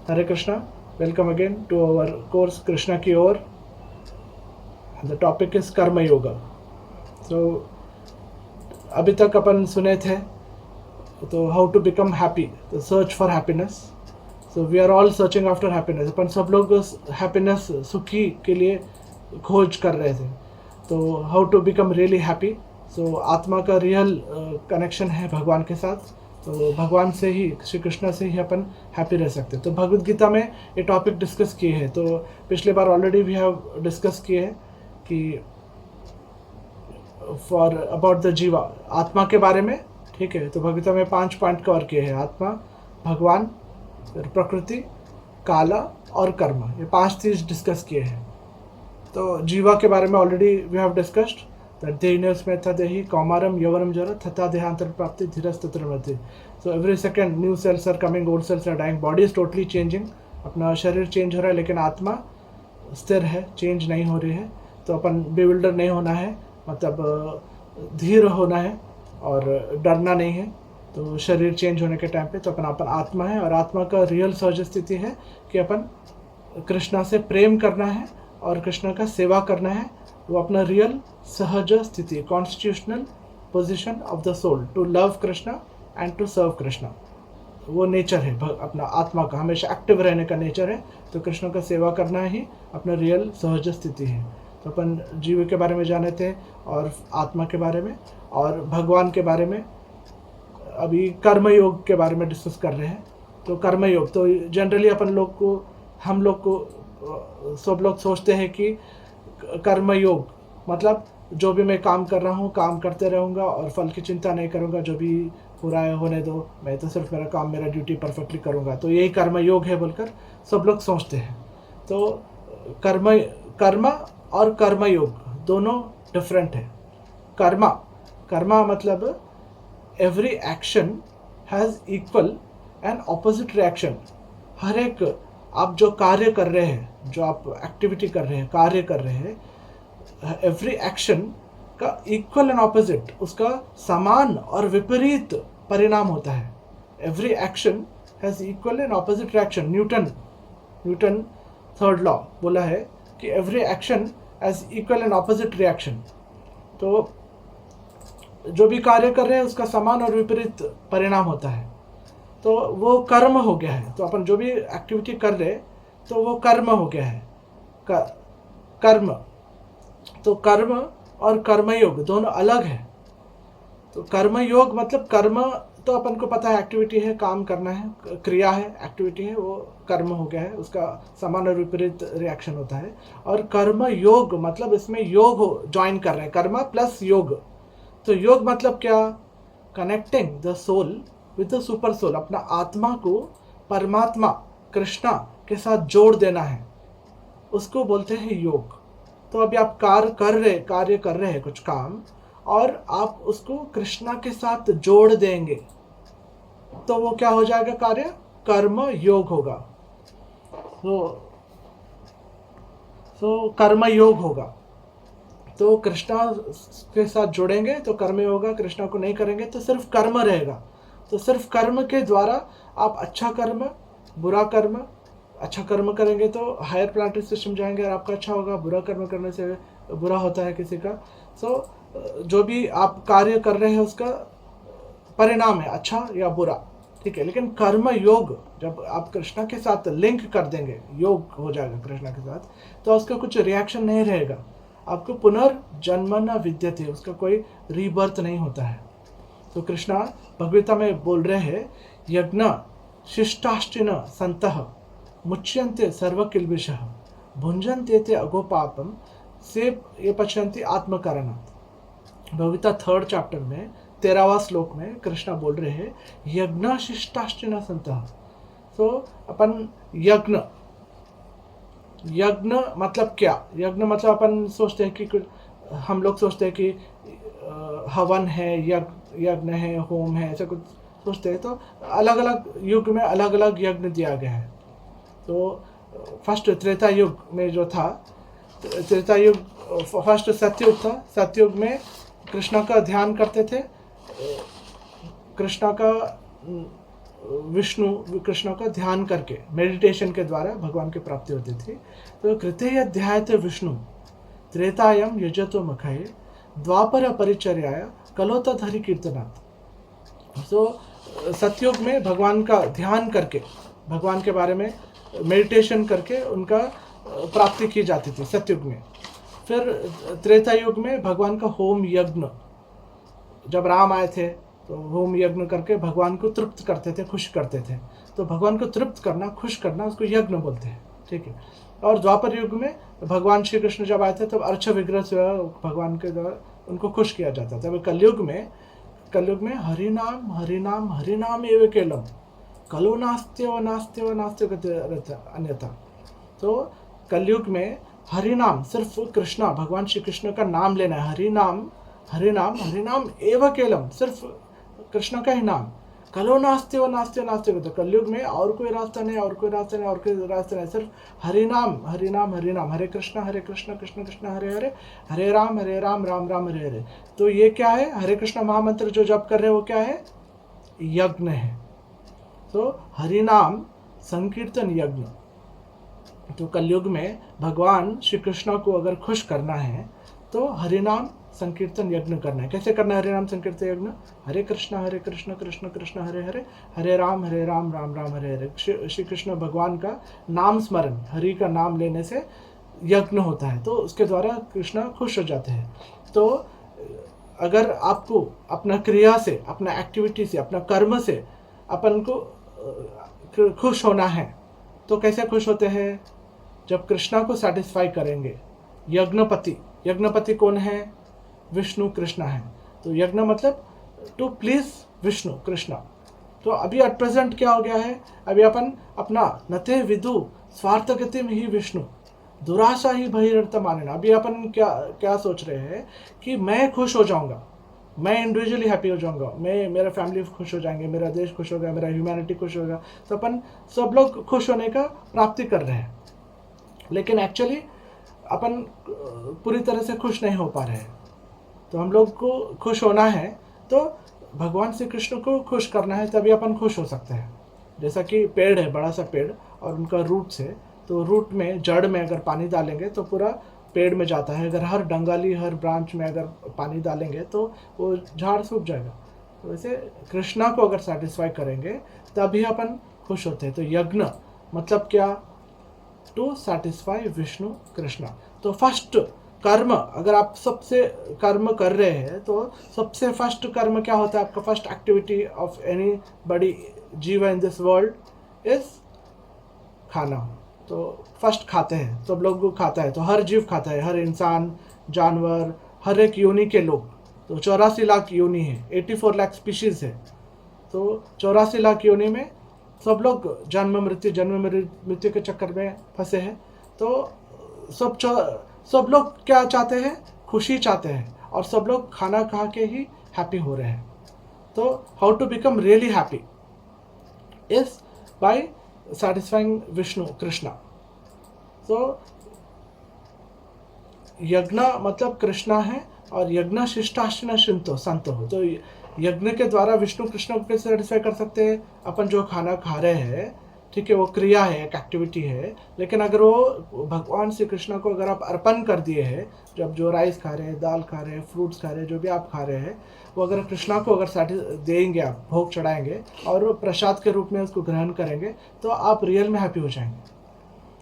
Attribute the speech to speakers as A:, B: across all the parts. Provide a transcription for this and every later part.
A: Hare Krishna. Welcome again to our course Krishna Ki Or. The topic is Karma Yoga. So अभी तक अपन सुने थे तो how to become happy, तो search for happiness. So we are all searching after happiness. अपन सब लोग happiness, सुखी के लिए खोज कर रहे थे. तो how to become really happy. So आत्मा का रियल कनेक्शन है भगवान के साथ. तो भगवान से ही, श्री कृष्ण से ही अपन हैप्पी रह सकते हैं. तो भगवद गीता में ये टॉपिक डिस्कस किए हैं. तो पिछले बार ऑलरेडी वी हैव डिस्कस किए हैं कि फॉर अबाउट द जीवा, आत्मा के बारे में. ठीक है, तो भगवद गीता में 5 पॉइंट कवर किए हैं. आत्मा, भगवान, प्रकृति, काला और कर्म. ये 5 चीज़ डिस्कस किए हैं. तो जीवा के बारे में ऑलरेडी वी हैव डिस्कस्ड में था देही कौमारम यवनम जरा तथा देहांतर प्राप्ति धीरज तत्रमति. So every second new cells are coming, old cells are dying. Body is totally changing. अपना शरीर चेंज हो रहा है लेकिन आत्मा स्थिर है, चेंज नहीं हो रही है. तो अपन बेविल्डर नहीं होना है, मतलब धीर होना है और डरना नहीं है. तो शरीर चेंज होने के टाइम पे तो अपन आत्मा है. और आत्मा का रियल सहज स्थिति है कि अपन कृष्णा से प्रेम करना है और कृष्ण का सेवा करना है. वो अपना रियल सहज स्थिति, constitutional position of the soul, to love Krishna and to serve Krishna. वो नेचर है अपना आत्मा का, हमेशा एक्टिव रहने का नेचर है. तो कृष्ण का सेवा करना ही अपना रियल सहज स्थिति है. तो अपन जीव के बारे में जाने थे और आत्मा के बारे में और भगवान के बारे में. अभी कर्मयोग के बारे में डिस्कस कर रहे हैं. तो कर्मयोग तो जनरली हम लोग को सब लोग सोचते हैं कि कर्मयोग मतलब जो भी मैं काम कर रहा हूँ, काम करते रहूँगा और फल की चिंता नहीं करूँगा. जो भी हो रहा है होने दो, मैं तो सिर्फ मेरा काम, मेरा ड्यूटी परफेक्टली करूँगा. तो यही कर्मयोग है बोलकर सब लोग सोचते हैं. तो कर्म और कर्मयोग दोनों डिफरेंट है. कर्मा मतलब every action has equal and opposite reaction. हर एक आप जो कार्य कर रहे हैं, जो आप एक्टिविटी कर रहे हैं, कार्य कर रहे हैं, एवरी एक्शन का इक्वल एंड ऑपोजिट, उसका समान और विपरीत परिणाम होता है. Every action has equal and opposite reaction. Newton third law बोला है कि every action has equal and opposite reaction. तो जो भी कार्य कर रहे हैं उसका समान और विपरीत परिणाम होता है. तो वो कर्म हो गया है. तो अपन जो भी एक्टिविटी कर रहे तो वो कर्म हो गया है. कर्म. तो कर्म और कर्मयोग दोनों अलग है. तो कर्मयोग मतलब कर्म तो अपन को पता है, एक्टिविटी है, काम करना है, क्रिया है, एक्टिविटी है, वो कर्म हो गया है. उसका समान और विपरीत रिएक्शन होता है. और कर्म योग मतलब इसमें योग हो ज्वाइन कर रहे हैं, कर्म प्लस योग. तो योग मतलब क्या? Connecting the soul with the super soul. अपना आत्मा को परमात्मा कृष्णा के साथ जोड़ देना है, उसको बोलते हैं योग. तो अभी आप कार्य कर रहे हैं कुछ काम और आप उसको कृष्णा के साथ जोड़ देंगे तो वो क्या हो जाएगा? कार्य कर्म योग होगा. तो कर्म योग होगा. तो कृष्णा के साथ जुड़ेंगे तो कर्म होगा, कृष्णा को नहीं करेंगे तो सिर्फ कर्म रहेगा. तो सिर्फ कर्म के द्वारा आप अच्छा कर्म, बुरा कर्म, अच्छा कर्म करेंगे तो हायर प्लानिटरी सिस्टम जाएंगे और आपका अच्छा होगा. बुरा कर्म करने से बुरा होता है किसी का. सो जो भी आप कार्य कर रहे हैं उसका परिणाम है अच्छा या बुरा. ठीक है, लेकिन कर्म योग जब आप कृष्णा के साथ लिंक कर देंगे, योग हो जाएगा कृष्णा के साथ, तो उसका कुछ रिएक्शन नहीं रहेगा. आपको पुनर्जन्म न विद्यते, उसका कोई रीबर्थ नहीं होता है. तो कृष्णा भगवता में बोल रहे हैं, यज्ञ शिष्टाष्टिन संतः मुच्यन्ते सर्वकिल्बिषः भुंजन्ते ते अगोपापम से ये पश्यन्ति आत्मकारणात्. भगवता 3rd चैप्टर में 13वां श्लोक में कृष्णा बोल रहे हैं यज्ञ शिष्टाष्टिन संतः. तो अपन यज्ञ मतलब क्या? यज्ञ मतलब अपन सोचते हैं कि हम लोग सोचते हैं कि हवन है, यज्ञ है, होम है, ऐसा कुछ सोचते हैं. तो अलग अलग युग में अलग अलग यज्ञ दिया गया है. तो फर्स्ट त्रेता युग में जो था, त्रेता युग फर्स्ट सतयुग था. सतयुग में कृष्णा का ध्यान करते थे, कृष्णा का विष्णु कृष्ण का ध्यान करके मेडिटेशन के द्वारा भगवान की प्राप्ति होती थी। तो कृतेय ध्यायते विष्णु त्रेतायम यजतो मुखये द्वापर परिचर्याय कलोतत हरि कीर्तनात्। तो सतयुग में भगवान का ध्यान करके, भगवान के बारे में मेडिटेशन करके उनका प्राप्ति की जाती थी सतयुग में। फिर त्रेता युग में भगवान का होम यज्ञ, जब राम आए थे तो होम यज्ञ करके भगवान को तृप्त करते थे, खुश करते थे। तो भगवान को तृप्त करना, खुश करना, उसको यज्ञ बोलते हैं, ठीक है। और द्वापर युग में भगवान श्री कृष्ण जब आए थे तब अर्च विग्रह से भगवान के द्वारा उनको खुश किया जाता था। कलयुग में हरिनाम हरिनाम हरिनाम एव केवलम कलो नास्त्यव नास्त्यव नास्त्य अन्यथा। तो कलयुग में हरिनाम, सिर्फ कृष्णा, भगवान श्री कृष्ण का नाम लेना है। हरिनाम हरिनाम हरिनाम एव केवलम, सिर्फ कृष्ण का ही नाम। कलो नास्त्यव नास्त्यव नास्त्य। तो कलयुग में और कोई रास्ता नहीं, और कोई रास्ता नहीं, और कोई रास्ता नहीं, सिर्फ हरिनाम हरिनाम हरिनाम, हरे कृष्ण कृष्ण कृष्ण हरे हरे, हरे राम राम राम हरे हरे। तो ये क्या है? हरे कृष्ण महामंत्र जो जप कर रहे हैं वो क्या है? यज्ञ है। तो हरिनाम संकीर्तन यज्ञ। तो कलयुग में भगवान श्री कृष्ण को अगर खुश करना है तो हरिनाम संकीर्तन यज्ञ करना है। कैसे करना है हरिनाम संकीर्तन यज्ञ? हरे कृष्ण कृष्ण कृष्ण हरे हरे, हरे राम राम राम हरे हरे। श्री कृष्ण भगवान का नाम स्मरण, हरि का नाम लेने से यज्ञ होता है, तो उसके द्वारा कृष्ण खुश हो जाते हैं। तो अगर आपको अपना क्रिया से, अपना एक्टिविटी से, अपना कर्म से अपन को खुश होना है तो कैसे खुश होते हैं? जब कृष्णा को सेटिस्फाई करेंगे। यज्ञपति कौन है? विष्णु कृष्ण है। तो यज्ञ मतलब टू प्लीज विष्णु कृष्ण। तो अभी एट प्रेजेंट क्या हो गया है? अभी अपन अपना नते विदु स्वार्थ गति में ही विष्णु दुराशा ही बहिर्थ मानना। अभी अपन क्या सोच रहे हैं कि मैं खुश हो जाऊंगा, मैं इंडिविजुअली हैप्पी हो जाऊंगा, मेरा फैमिली खुश हो जाएंगे, मेरा देश खुश होगा, मेरा ह्यूमैनिटी खुश होगा। तो अपन सब लोग खुश होने का प्राप्ति कर रहे हैं, लेकिन एक्चुअली अपन पूरी तरह से खुश नहीं हो पा रहे हैं। तो हम लोग को खुश होना है तो भगवान श्री कृष्ण को खुश करना है, तभी अपन खुश हो सकते हैं। जैसा कि पेड़ है, बड़ा सा पेड़, और उनका रूट्स है, तो रूट में, जड़ में अगर पानी डालेंगे तो पूरा पेड़ में जाता है। अगर हर डंगाली, हर ब्रांच में अगर पानी डालेंगे तो वो झाड़ सूख जाएगा। तो वैसे कृष्णा को अगर सेटिस्फाई करेंगे तभी अपन खुश होते हैं। तो यज्ञ मतलब क्या? To satisfy Vishnu Krishna. तो फर्स्ट कर्म, अगर आप सबसे कर्म कर रहे हैं तो सबसे फर्स्ट कर्म क्या होता है आपका? फर्स्ट एक्टिविटी ऑफ एनी बडी जीव इन दिस वर्ल्ड इज खाना। तो फर्स्ट खाते हैं, सब लोग खाता है, तो हर जीव खाता है, हर इंसान, जानवर, हर एक योनि के लोग। तो 84 लाख योनि है, 84 लाख स्पीशीज है। तो 84 लाख योनि में सब लोग जन्म मृत्यु के चक्कर में फंसे हैं। तो सब लोग क्या चाहते हैं? खुशी चाहते हैं, और सब लोग खाना खा के ही हैप्पी हो रहे हैं। तो how to become really happy is by satisfying Vishnu Krishna. तो यज्ञ मतलब कृष्णा है, और यज्ञ शिष्टाश्न संतो। तो यज्ञ के द्वारा विष्णु कृष्ण को कैसे सेटिस्फाई कर सकते हैं? अपन जो खाना खा रहे हैं, ठीक है, वो क्रिया है, एक एक्टिविटी है, लेकिन अगर वो भगवान श्री कृष्ण को अगर आप अर्पण कर दिए हैं, जब जो राइस खा रहे हैं, दाल खा रहे हैं, फ्रूट्स खा रहे हैं, जो भी आप खा रहे हैं, वो अगर कृष्णा को अगर देंगे, आप भोग चढ़ाएंगे और प्रसाद के रूप में उसको ग्रहण करेंगे, तो आप रियल में हैप्पी हो जाएंगे।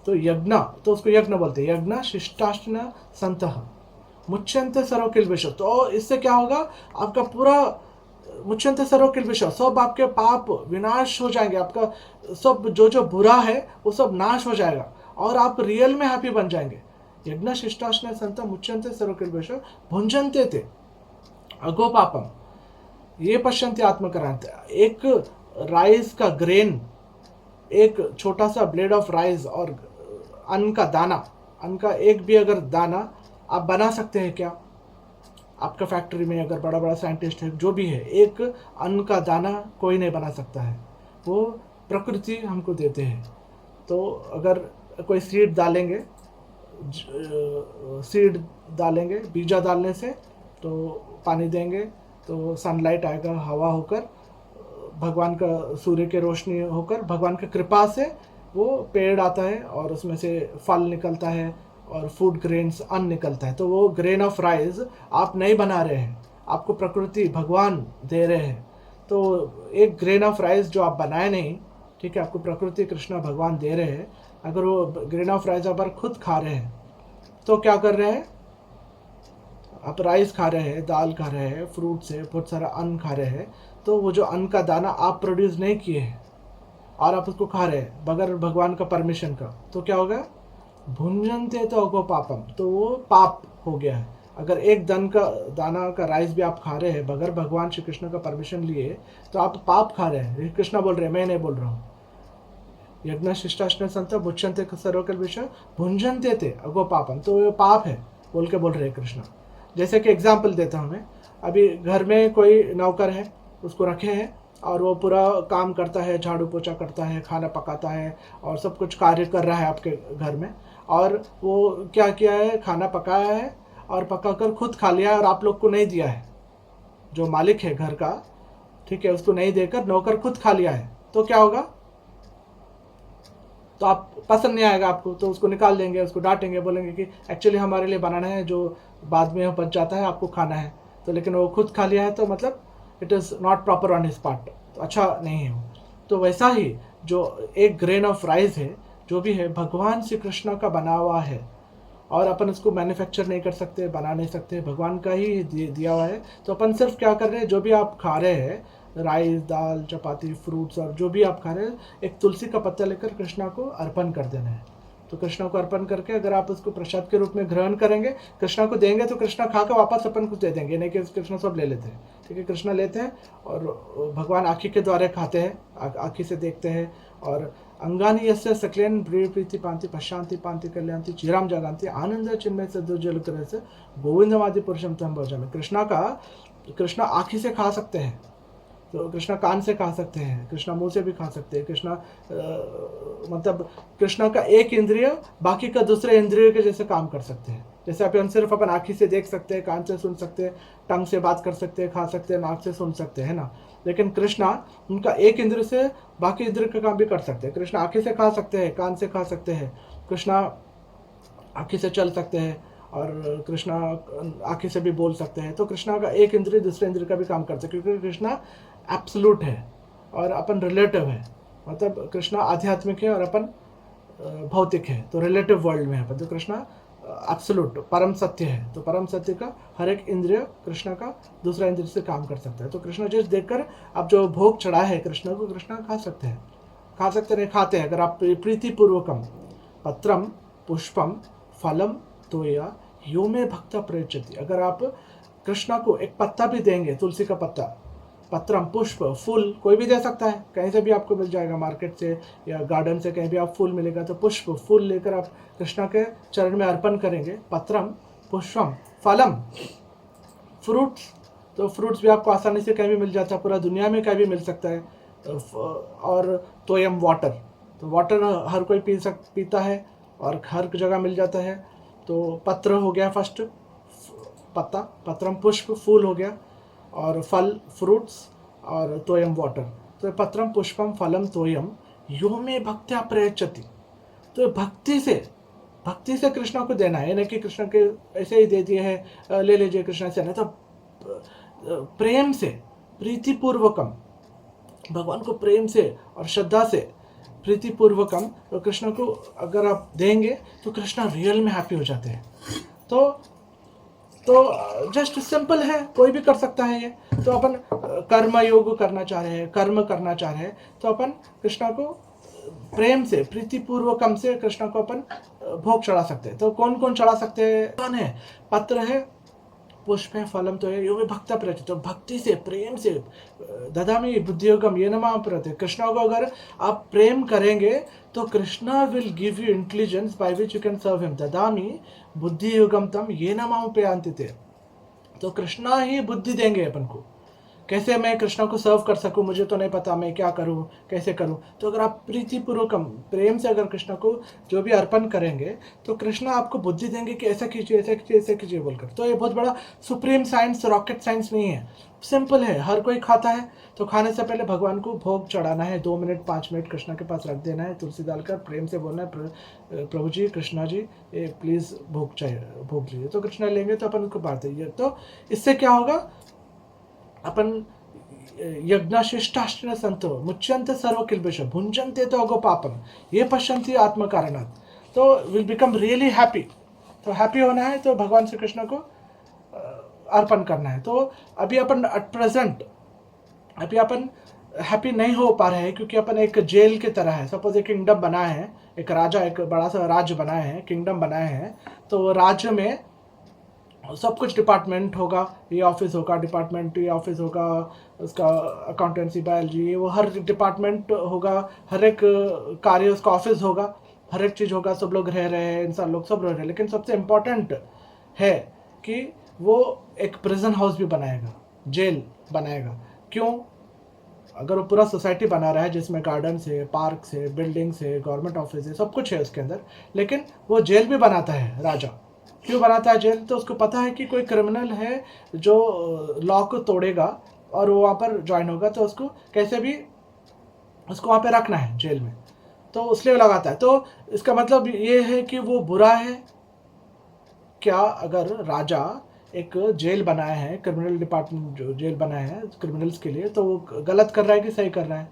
A: तो यज्ञ, तो उसको यज्ञ बोलते हैं। यज्ञ शिष्टाश्न संतः मुच्यंते सर्व किल्बिषः। तो इससे क्या होगा? आपका पूरा मुच्यंते सर्व किल्बिषः, सब आपके पाप विनाश हो जाएंगे, आपका सब जो बुरा है वो सब नाश हो जाएगा, और आप रियल में हैप्पी बन जाएंगे। यज्ञ शिष्टाश्न संत मुच्यंते सर्व किल्बिषः भुंजन्ते ते अगो पापम ये पश्यन्ति आत्मकरांत। एक राइस का ग्रेन, एक छोटा सा ब्लेड ऑफ राइस और अन्न का दाना, अन्न का एक भी अगर दाना आप बना सकते हैं क्या? आपका फैक्ट्री में अगर बड़ा बड़ा साइंटिस्ट है, जो भी है, एक अन्न का दाना कोई नहीं बना सकता है, वो प्रकृति हमको देते हैं। तो अगर कोई सीड डालेंगे, बीजा डालने से तो पानी देंगे तो सनलाइट आएगा, हवा होकर भगवान का सूर्य के रोशनी होकर भगवान की कृपा से वो पेड़ आता है और उसमें से फल निकलता है और फूड ग्रेन्स अन्न निकलता है। तो वो ग्रेन ऑफ राइस आप नहीं बना रहे हैं, आपको प्रकृति भगवान दे रहे हैं। तो एक ग्रेन ऑफ राइस जो आप बनाए नहीं, ठीक है, आपको प्रकृति कृष्णा भगवान दे रहे हैं। अगर वो ग्रेन ऑफ राइस आप खुद खा रहे हैं तो क्या कर रहे हैं, आप राइस खा रहे हैं, दाल खा रहे हैं, फ्रूट्स है, बहुत सारा अन्न खा रहे हैं। तो वो जो अन्न का दाना आप प्रोड्यूस नहीं किए हैं और आप उसको खा रहे हैं बगैर भगवान का परमिशन का, तो क्या होगा, भुंजनते तो अगो पापम, तो वो पाप हो गया है। अगर एक दाना का राइस भी आप खा रहे हैं बगैर भगवान श्री कृष्ण का परमिशन लिए, तो आप पाप खा रहे हैं। कृष्णा बोल रहे हैं, मैं नहीं बोल रहा हूँ। यज्ञ शिष्टाश्न संत मुच्यंते सर्वकल विषय भुंजनते थे अगो पापम, तो ये पाप है बोल रहे हैं कृष्णा। जैसे कि एग्जाम्पल देता हूँ मैं, अभी घर में कोई नौकर है, उसको रखे हैं और वो पूरा काम करता है, झाड़ू पोछा करता है, खाना पकाता है और सब कुछ कार्य कर रहा है आपके घर में। और वो क्या किया है, खाना पकाया है और पकाकर खुद खा लिया है और आप लोग को नहीं दिया है। जो मालिक है घर का, ठीक है, उसको नहीं देकर नौकर खुद खा लिया है, तो क्या होगा, तो आप पसंद नहीं आएगा आपको, तो उसको निकाल देंगे, उसको डांटेंगे, बोलेंगे कि एक्चुअली हमारे लिए बनाना है, जो बाद में बच जाता है आपको खाना है। तो लेकिन वो खुद खा लिया है, तो मतलब it is not proper on his part, तो अच्छा नहीं है वो। तो वैसा ही जो एक ग्रेन ऑफ राइस है, जो भी है भगवान श्री कृष्ण का बना हुआ है और अपन उसको मैन्युफैक्चर नहीं कर सकते, बना नहीं सकते, भगवान का ही दिया हुआ है। तो अपन सिर्फ क्या कर रहे हैं, जो भी आप खा रहे हैं, राइस, दाल, चपाती, फ्रूट्स और जो भी आप खा रहे हैं, एक तुलसी का पत्ता लेकर कृष्णा को अर्पण कर देना है। तो कृष्णा को अर्पण करके अगर आप उसको प्रसाद के रूप में ग्रहण करेंगे, कृष्णा को देंगे, तो कृष्णा खा कर वापस अपन को दे देंगे, नहीं कि कृष्णा सब ले लेते हैं। ठीक है, कृष्णा लेते हैं और भगवान आँखी के द्वारा खाते हैं, आँखी से देखते हैं। और अंगानी यस्य सकलेन प्रीति पांति पशांति पांति कल्याणति चिराम जगांति आनंद चिन्मय से दुर्जल कर से गोविंदवादि पुरुषम तम भजन। कृष्णा आँखी से खा सकते हैं, तो कृष्णा कान से खा सकते हैं, कृष्णा मुंह से भी खा सकते हैं। कृष्णा मतलब कृष्णा का एक इंद्रिय बाकी का दूसरे इंद्रिय के जैसे काम कर सकते हैं। जैसे अपन सिर्फ अपन आँखी से देख सकते हैं, कान से सुन सकते हैं, टंग से बात कर सकते हैं, खा सकते हैं, नाक से सुन सकते हैं ना। लेकिन कृष्णा उनका एक इंद्र से बाकी इंद्र का काम भी कर सकते हैं। कृष्णा आँखी से खा सकते हैं, कान से खा सकते हैं, कृष्णा आँखी से चल सकते हैं और कृष्णा आँखी से भी बोल सकते हैं। तो कृष्णा का एक इंद्रिय दूसरे इंद्रिय का भी काम करते हैं, क्योंकि कृष्णा एब्सोल्यूट है और अपन रिलेटिव है। मतलब कृष्णा आध्यात्मिक है और अपन भौतिक है, तो रिलेटिव वर्ल्ड में है अपन। तो कृष्णा एब्सोल्यूट परम सत्य है, तो परम सत्य का हर एक इंद्रिय कृष्णा का दूसरा इंद्रिय से काम कर सकता है। तो कृष्णा जिस देखकर आप जो भोग चढ़ा है कृष्णा को, कृष्णा खा सकते हैं, खा सकते नहीं, खाते हैं। अगर आप प्रीतिपूर्वकम पत्रम पुष्पम फलम तोया यो में भक्ता प्रयच्छति, अगर आप कृष्णा को एक पत्ता भी देंगे, तुलसी का पत्ता, पत्रम पुष्प फूल कोई भी दे सकता है, कहीं से भी आपको मिल जाएगा, मार्केट से या गार्डन से कहीं भी आप फूल मिलेगा, तो पुष्प फूल लेकर आप कृष्णा के चरण में अर्पण करेंगे। पत्रम पुष्पम फलम फ्रूट्स, तो फ्रूट्स भी आपको आसानी से कहीं भी मिल जाता है, पूरा दुनिया में कहीं भी मिल सकता है। और तोयम वाटर, तो वाटर हर कोई पीता है और हर जगह मिल जाता है। तो पत्र हो गया फर्स्ट, पत्ता, पत्रम पुष्प फूल हो गया, और फल फ्रूट्स, और तोयम वाटर। तो पत्रम पुष्पम फलम तोयम यो में भक्त्या प्रयच्छति, तो भक्ति से कृष्णा को देना है, नहीं कि कृष्ण के ऐसे ही दे दिए हैं ले लीजिए कृष्णा से, नहीं, तो प्रेम से प्रीतिपूर्वकम, भगवान को प्रेम से और श्रद्धा से प्रीतिपूर्वकम, तो कृष्ण को अगर आप देंगे तो कृष्णा रियल में हैप्पी हो जाते हैं। तो जस्ट सिंपल है, कोई भी कर सकता है ये। तो अपन कर्म योग करना चाह रहे हैं, कर्म करना चाह रहे हैं, तो अपन कृष्णा को प्रेम से प्रीतिपूर्वकम से कृष्णा को अपन भोग चढ़ा सकते हैं। तो कौन कौन चढ़ा सकते हैं, कौन है, पत्र है, पुष्प है, फलम तो है, यो भी भक्ता प्रति, तो भक्ति से प्रेम से ददामी बुद्धियोगम ये नमा प्रति, कृष्णा को अगर आप प्रेम करेंगे तो Krishna will give you intelligence by which you can serve him. ददामी बुद्धियोगम तम ये नमा पे आंतिते, तो कृष्णा ही बुद्धि देंगे अपन को, कैसे मैं कृष्णा को सर्व कर सकूं, मुझे तो नहीं पता मैं क्या करूं, कैसे करूं। तो अगर आप प्रीतिपूर्वक प्रेम से अगर कृष्णा को जो भी अर्पण करेंगे तो कृष्णा आपको बुद्धि देंगे कि ऐसा कीजिए, ऐसा कीजिए, ऐसा कीजिए बोलकर। तो ये बहुत बड़ा सुप्रीम साइंस, रॉकेट साइंस नहीं है, सिंपल है, हर कोई खाता है। तो खाने से पहले भगवान को भोग चढ़ाना है, 2 मिनट 5 मिनट कृष्णा के पास रख देना है, तुलसी डालकर प्रेम से बोलना है, प्रभु जी, कृष्णा जी, ये प्लीज़ भोग चाहिए, भोग लीजिए। तो कृष्णा लेंगे तो अपन उनको बांट देंगे। तो इससे क्या होगा, अपन यज्ञशिष्टाश्न संतो मुच्यंते सर्व किल्बिष भुंजन्ते तो अगो पापम ये पश्यन्ति आत्म कारणात्। तो विल बिकम रियली हैप्पी। तो हैप्पी होना है तो भगवान श्री कृष्ण को अर्पण करना है। तो अभी अपन एट प्रेजेंट अभी अपन हैप्पी नहीं हो पा रहे हैं, क्योंकि अपन एक जेल की तरह है। सपोज एक किंगडम बना है, एक राजा एक बड़ा सा राज्य बनाए हैं, किंगडम बनाए हैं। तो राज्य में सब कुछ डिपार्टमेंट होगा, ये ऑफिस होगा, डिपार्टमेंट ये ऑफिस होगा, उसका अकाउंटेंसी, बायोलॉजी, वो हर डिपार्टमेंट होगा, हर एक कार्य उसका ऑफिस होगा, हर एक चीज़ होगा, सब लोग रह रहे हैं, इंसान लोग सब रह रहे हैं। लेकिन सबसे इम्पोर्टेंट है कि वो एक प्रिजन हाउस भी बनाएगा, जेल बनाएगा। क्यों? अगर वो पूरा सोसाइटी बना रहा है जिसमें गार्डन्स है, पार्क्स है, बिल्डिंग्स है, गवर्नमेंट ऑफिस है, सब कुछ है उसके अंदर, लेकिन वो जेल भी बनाता है राजा। क्यों बनाता है जेल? तो उसको पता है कि कोई क्रिमिनल है जो लॉ को तोड़ेगा और वो वहाँ पर ज्वाइन होगा, तो उसको कैसे भी उसको वहाँ पे रखना है जेल में, तो इसलिए लगाता है। तो इसका मतलब ये है कि वो बुरा है क्या? अगर राजा एक जेल बनाया है, क्रिमिनल डिपार्टमेंट जो जेल बनाया है क्रिमिनल्स के लिए, तो वो गलत कर रहा है कि सही कर रहा है?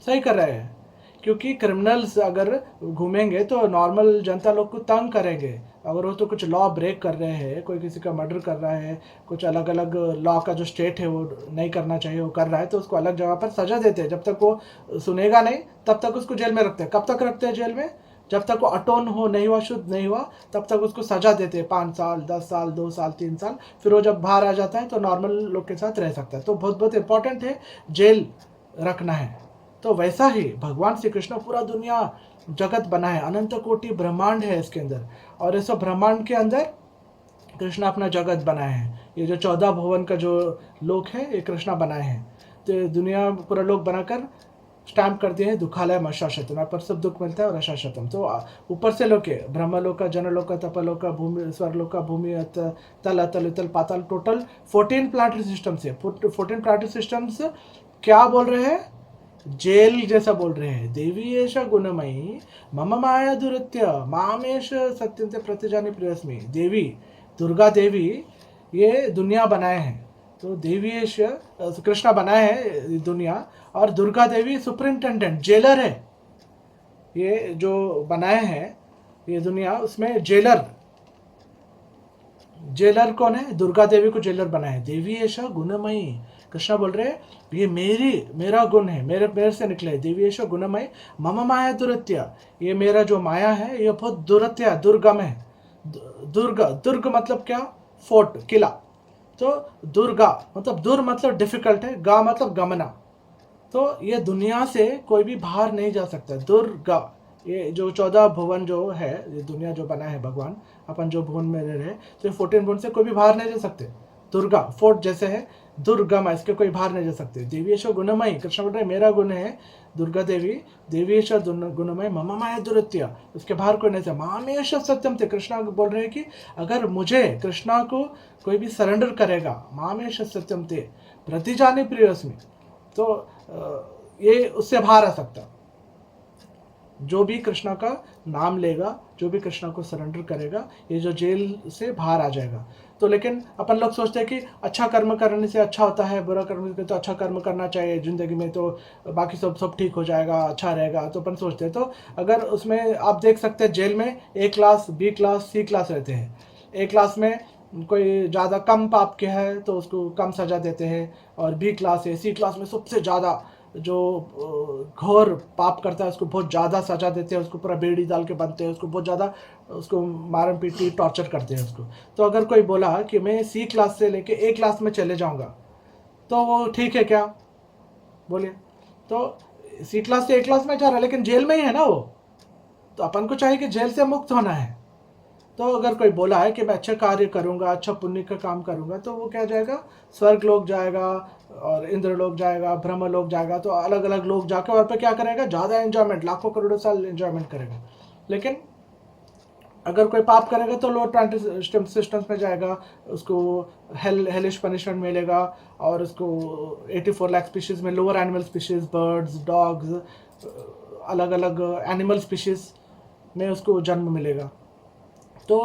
A: सही कर रहे हैं, क्योंकि क्रिमिनल्स अगर घूमेंगे तो नॉर्मल जनता लोग को तंग करेंगे। अगर वो तो कुछ लॉ ब्रेक कर रहे हैं, कोई किसी का मर्डर कर रहा है, कुछ अलग अलग लॉ का जो स्टेट है वो नहीं करना चाहिए वो कर रहा है, तो उसको अलग जगह पर सजा देते हैं। जब तक वो सुनेगा नहीं तब तक उसको जेल में रखते हैं। कब तक रखते हैं जेल में? जब तक वो अटोन हो नहीं हुआ, शुद्ध नहीं हुआ, तब तक उसको सजा देते हैं, 5 साल, 10 साल, 2 साल, 3 साल। फिर वो जब बाहर आ जाता है तो नॉर्मल लोग के साथ रह सकता है। तो बहुत बहुत इंपॉर्टेंट है जेल रखना है। तो वैसा ही भगवान श्री कृष्ण पूरा दुनिया जगत बना है, अनंत कोटि ब्रह्मांड है इसके अंदर, और इस ब्रह्मांड के अंदर कृष्ण अपना जगत बनाए हैं। ये जो 14 भुवन का जो लोक है ये कृष्णा बनाए हैं। तो दुनिया पूरा लोक बनाकर स्टैम्प कर दिए हैं दुखालय अशाश्वतम, यहाँ पर सब दुख मिलता है और अशाश्वतम। तो ऊपर से लोक है, ब्रह्मलोक का, जनलोक का, तपलोक का, भूमि स्वर्लोक का, भूमि तल अतल उतल पाताल, टोटल 14 प्लानिटरी सिस्टम्स है। 14 प्लानिटरी सिस्टम्स क्या बोल रहे हैं? जेल जैसा बोल रहे हैं। देवी एष गुणमयी मम माया दुरत्य मामेश सत्यंत प्रतिजानी प्रियस्मी। देवी दुर्गा देवी ये दुनिया बनाए हैं। तो देवी एष कृष्णा बनाए हैं दुनिया, और दुर्गा देवी सुपरिंटेंडेंट जेलर है। ये जो बनाए हैं ये दुनिया, उसमें जेलर कौन है? दुर्गा देवी को जेलर बनाए हैं। देवी ऐसा गुणमयी, कृष्णा बोल रहे हैं ये मेरा गुण है, मेरे से निकले। देवी ऐसा गुणमयी मम माया दुरत्य, ये मेरा जो माया है ये बहुत दुरत्य दुर्गम है। दुर्ग मतलब क्या? फोर्ट, किला। तो दुर्गा मतलब दुर मतलब डिफिकल्ट है, गा मतलब गमना। तो ये दुनिया से कोई भी बाहर नहीं जा सकता। दुर्गा, ये जो 14 भुवन जो है, ये दुनिया जो बना है भगवान, अपन जो भुवन में रह रहे हैं, तो ये 14 भुवन से कोई भी बाहर नहीं जा सकते। दुर्गा फोर्ट जैसे है, दुर्गम, इसके कोई बाहर नहीं जा सकते। देवीश्वर गुणमयी, कृष्ण बोल रहे मेरा गुण है दुर्गा देवी, देवीश्वर गुणमय मम माया दुरत्य, उसके बाहर कोई नहीं था। मामेश सत्यम थे, कृष्णा बोल रहे हैं कि अगर मुझे कृष्णा को कोई भी सरेंडर करेगा, मामेश सत्यम थे प्रतिजानी प्रियस्मी, तो ये उससे बाहर आ सकता। जो भी कृष्णा का नाम लेगा, जो भी कृष्णा को सरेंडर करेगा, ये जो जेल से बाहर आ जाएगा। तो लेकिन अपन लोग सोचते हैं कि अच्छा कर्म करने से अच्छा होता है, बुरा कर्म से तो अच्छा कर्म करना चाहिए ज़िंदगी में, तो बाकी सब ठीक हो जाएगा, अच्छा रहेगा, तो अपन सोचते हैं। तो अगर उसमें आप देख सकते हैं जेल में A class, B class, C class रहते हैं। A क्लास में कोई ज़्यादा कम पाप के है तो उसको कम सज़ा देते हैं, और B क्लास है, C क्लास में सबसे ज़्यादा जो घोर पाप करता है उसको बहुत ज़्यादा सजा देते हैं, उसको पूरा बेड़ी डाल के बांधते हैं, उसको बहुत ज़्यादा उसको मारम पीटी टॉर्चर करते हैं उसको। तो अगर कोई बोला कि मैं C क्लास से लेके A क्लास में चले जाऊंगा, तो वो ठीक है क्या? बोलिए। तो C क्लास से A क्लास में जा रहा है लेकिन जेल में ही है ना वो। तो अपन को चाहिए कि जेल से मुक्त होना है। तो अगर कोई बोला है कि मैं अच्छा कार्य करूँगा, अच्छा पुण्य का काम करूँगा, तो वो क्या जाएगा, स्वर्ग लोक जाएगा और इंद्र लोक जाएगा, ब्रह्म लोक जाएगा। तो अलग अलग लोग जाकर वहाँ पे क्या करेगा, ज़्यादा एंजॉयमेंट, लाखों करोड़ों साल एंजॉयमेंट करेगा। लेकिन अगर कोई पाप करेगा तो लोअर प्लानिटरी सिस्टम्स में जाएगा, उसको हेलिश पनिशमेंट मिलेगा, और उसको 84 लाख स्पीशीज़ में lower animal species, birds, dogs, अलग अलग एनिमल स्पीशीज़ में उसको जन्म मिलेगा। तो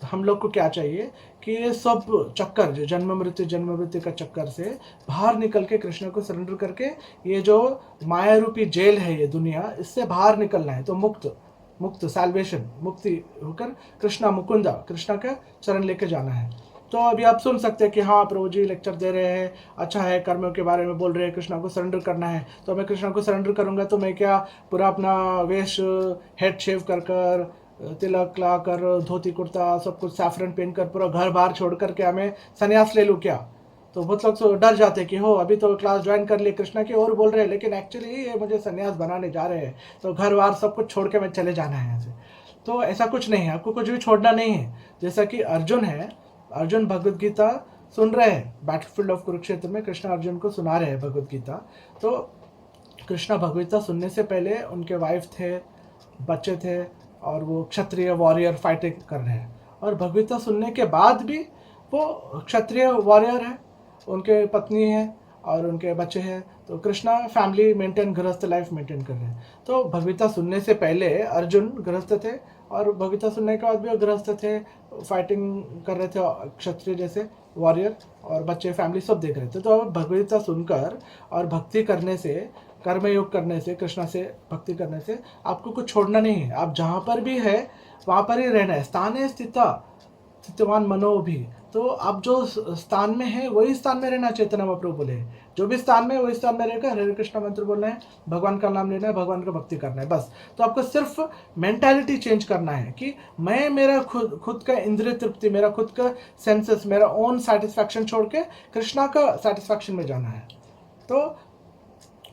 A: हम लोग को क्या चाहिए कि ये सब चक्कर, जो जन्म मृत्यु का चक्कर से बाहर निकल के कृष्ण को सरेंडर करके, ये जो माया रूपी जेल है ये दुनिया, इससे बाहर निकलना है। तो मुक्त सैल्वेशन, मुक्ति होकर कृष्णा मुकुंदा, कृष्णा का चरण लेके जाना है। तो अभी आप सुन सकते हैं कि हाँ प्रभु जी लेक्चर दे रहे हैं, अच्छा है, कर्मों के बारे में बोल रहे हैं, कृष्णा को सरेंडर करना है। तो मैं कृष्णा को सरेंडर करूँगा तो मैं क्या पूरा अपना वेश, हेड शेव कर तिलक ला कर, धोती कुर्ता सब कुछ सैफरन पहन कर, पूरा घर बार छोड़ कर क्या मैं संन्यास ले लूँ क्या? तो बहुत लोग तो डर जाते हैं कि हो अभी तो क्लास ज्वाइन कर ली कृष्णा की और बोल रहे हैं, लेकिन एक्चुअली ये मुझे संन्यास बनाने जा रहे हैं, तो घर बार सब कुछ छोड़ के मैं चले जाना है यहाँ से। तो ऐसा कुछ नहीं है, आपको कुछ भी छोड़ना नहीं है। जैसा कि अर्जुन है, अर्जुन भगवद गीता सुन रहे हैं, बैटलफील्ड ऑफ कुरुक्षेत्र में कृष्णा अर्जुन को सुना रहे हैं भगवद गीता। तो कृष्णा भगवद गीता सुनने से पहले उनके वाइफ थे, बच्चे थे, और वो क्षत्रिय वॉरियर फाइटिंग कर रहे हैं, और भगवद गीता सुनने के बाद भी वो क्षत्रिय वॉरियर है, उनके पत्नी है और उनके बच्चे हैं। तो कृष्णा फैमिली मेंटेन, गृहस्थ लाइफ मेंटेन कर रहे हैं। तो भगवद गीता सुनने से पहले अर्जुन गृहस्थ थे, और भगवद गीता सुनने के बाद भी वो गृहस्थ थे, फाइटिंग कर रहे थे क्षत्रिय जैसे वॉरियर, और बच्चे फैमिली सब देख रहे थे। तो अब भगवद गीता सुनकर और भक्ति करने से, कर्मयोग करने से, कृष्णा से भक्ति करने से आपको कुछ छोड़ना नहीं है। आप जहाँ पर भी है वहाँ पर ही रहना है। स्थाने स्थितवान मनो भी, तो आप जो स्थान में है वही स्थान में रहना। चैतन्य महाप्रभु बोले जो भी स्थान में वही स्थान में रहकर हरे कृष्णा मंत्र बोलना है, भगवान का नाम लेना है, भगवान का भक्ति करना है, बस। तो आपको सिर्फ मेंटालिटी चेंज करना है कि मैं, मेरा खुद का इंद्रिय तृप्ति, मेरा खुद का सेंसेस, मेरा ओन सेटिस्फैक्शन छोड़ के कृष्णा का सेटिस्फैक्शन में जाना है। तो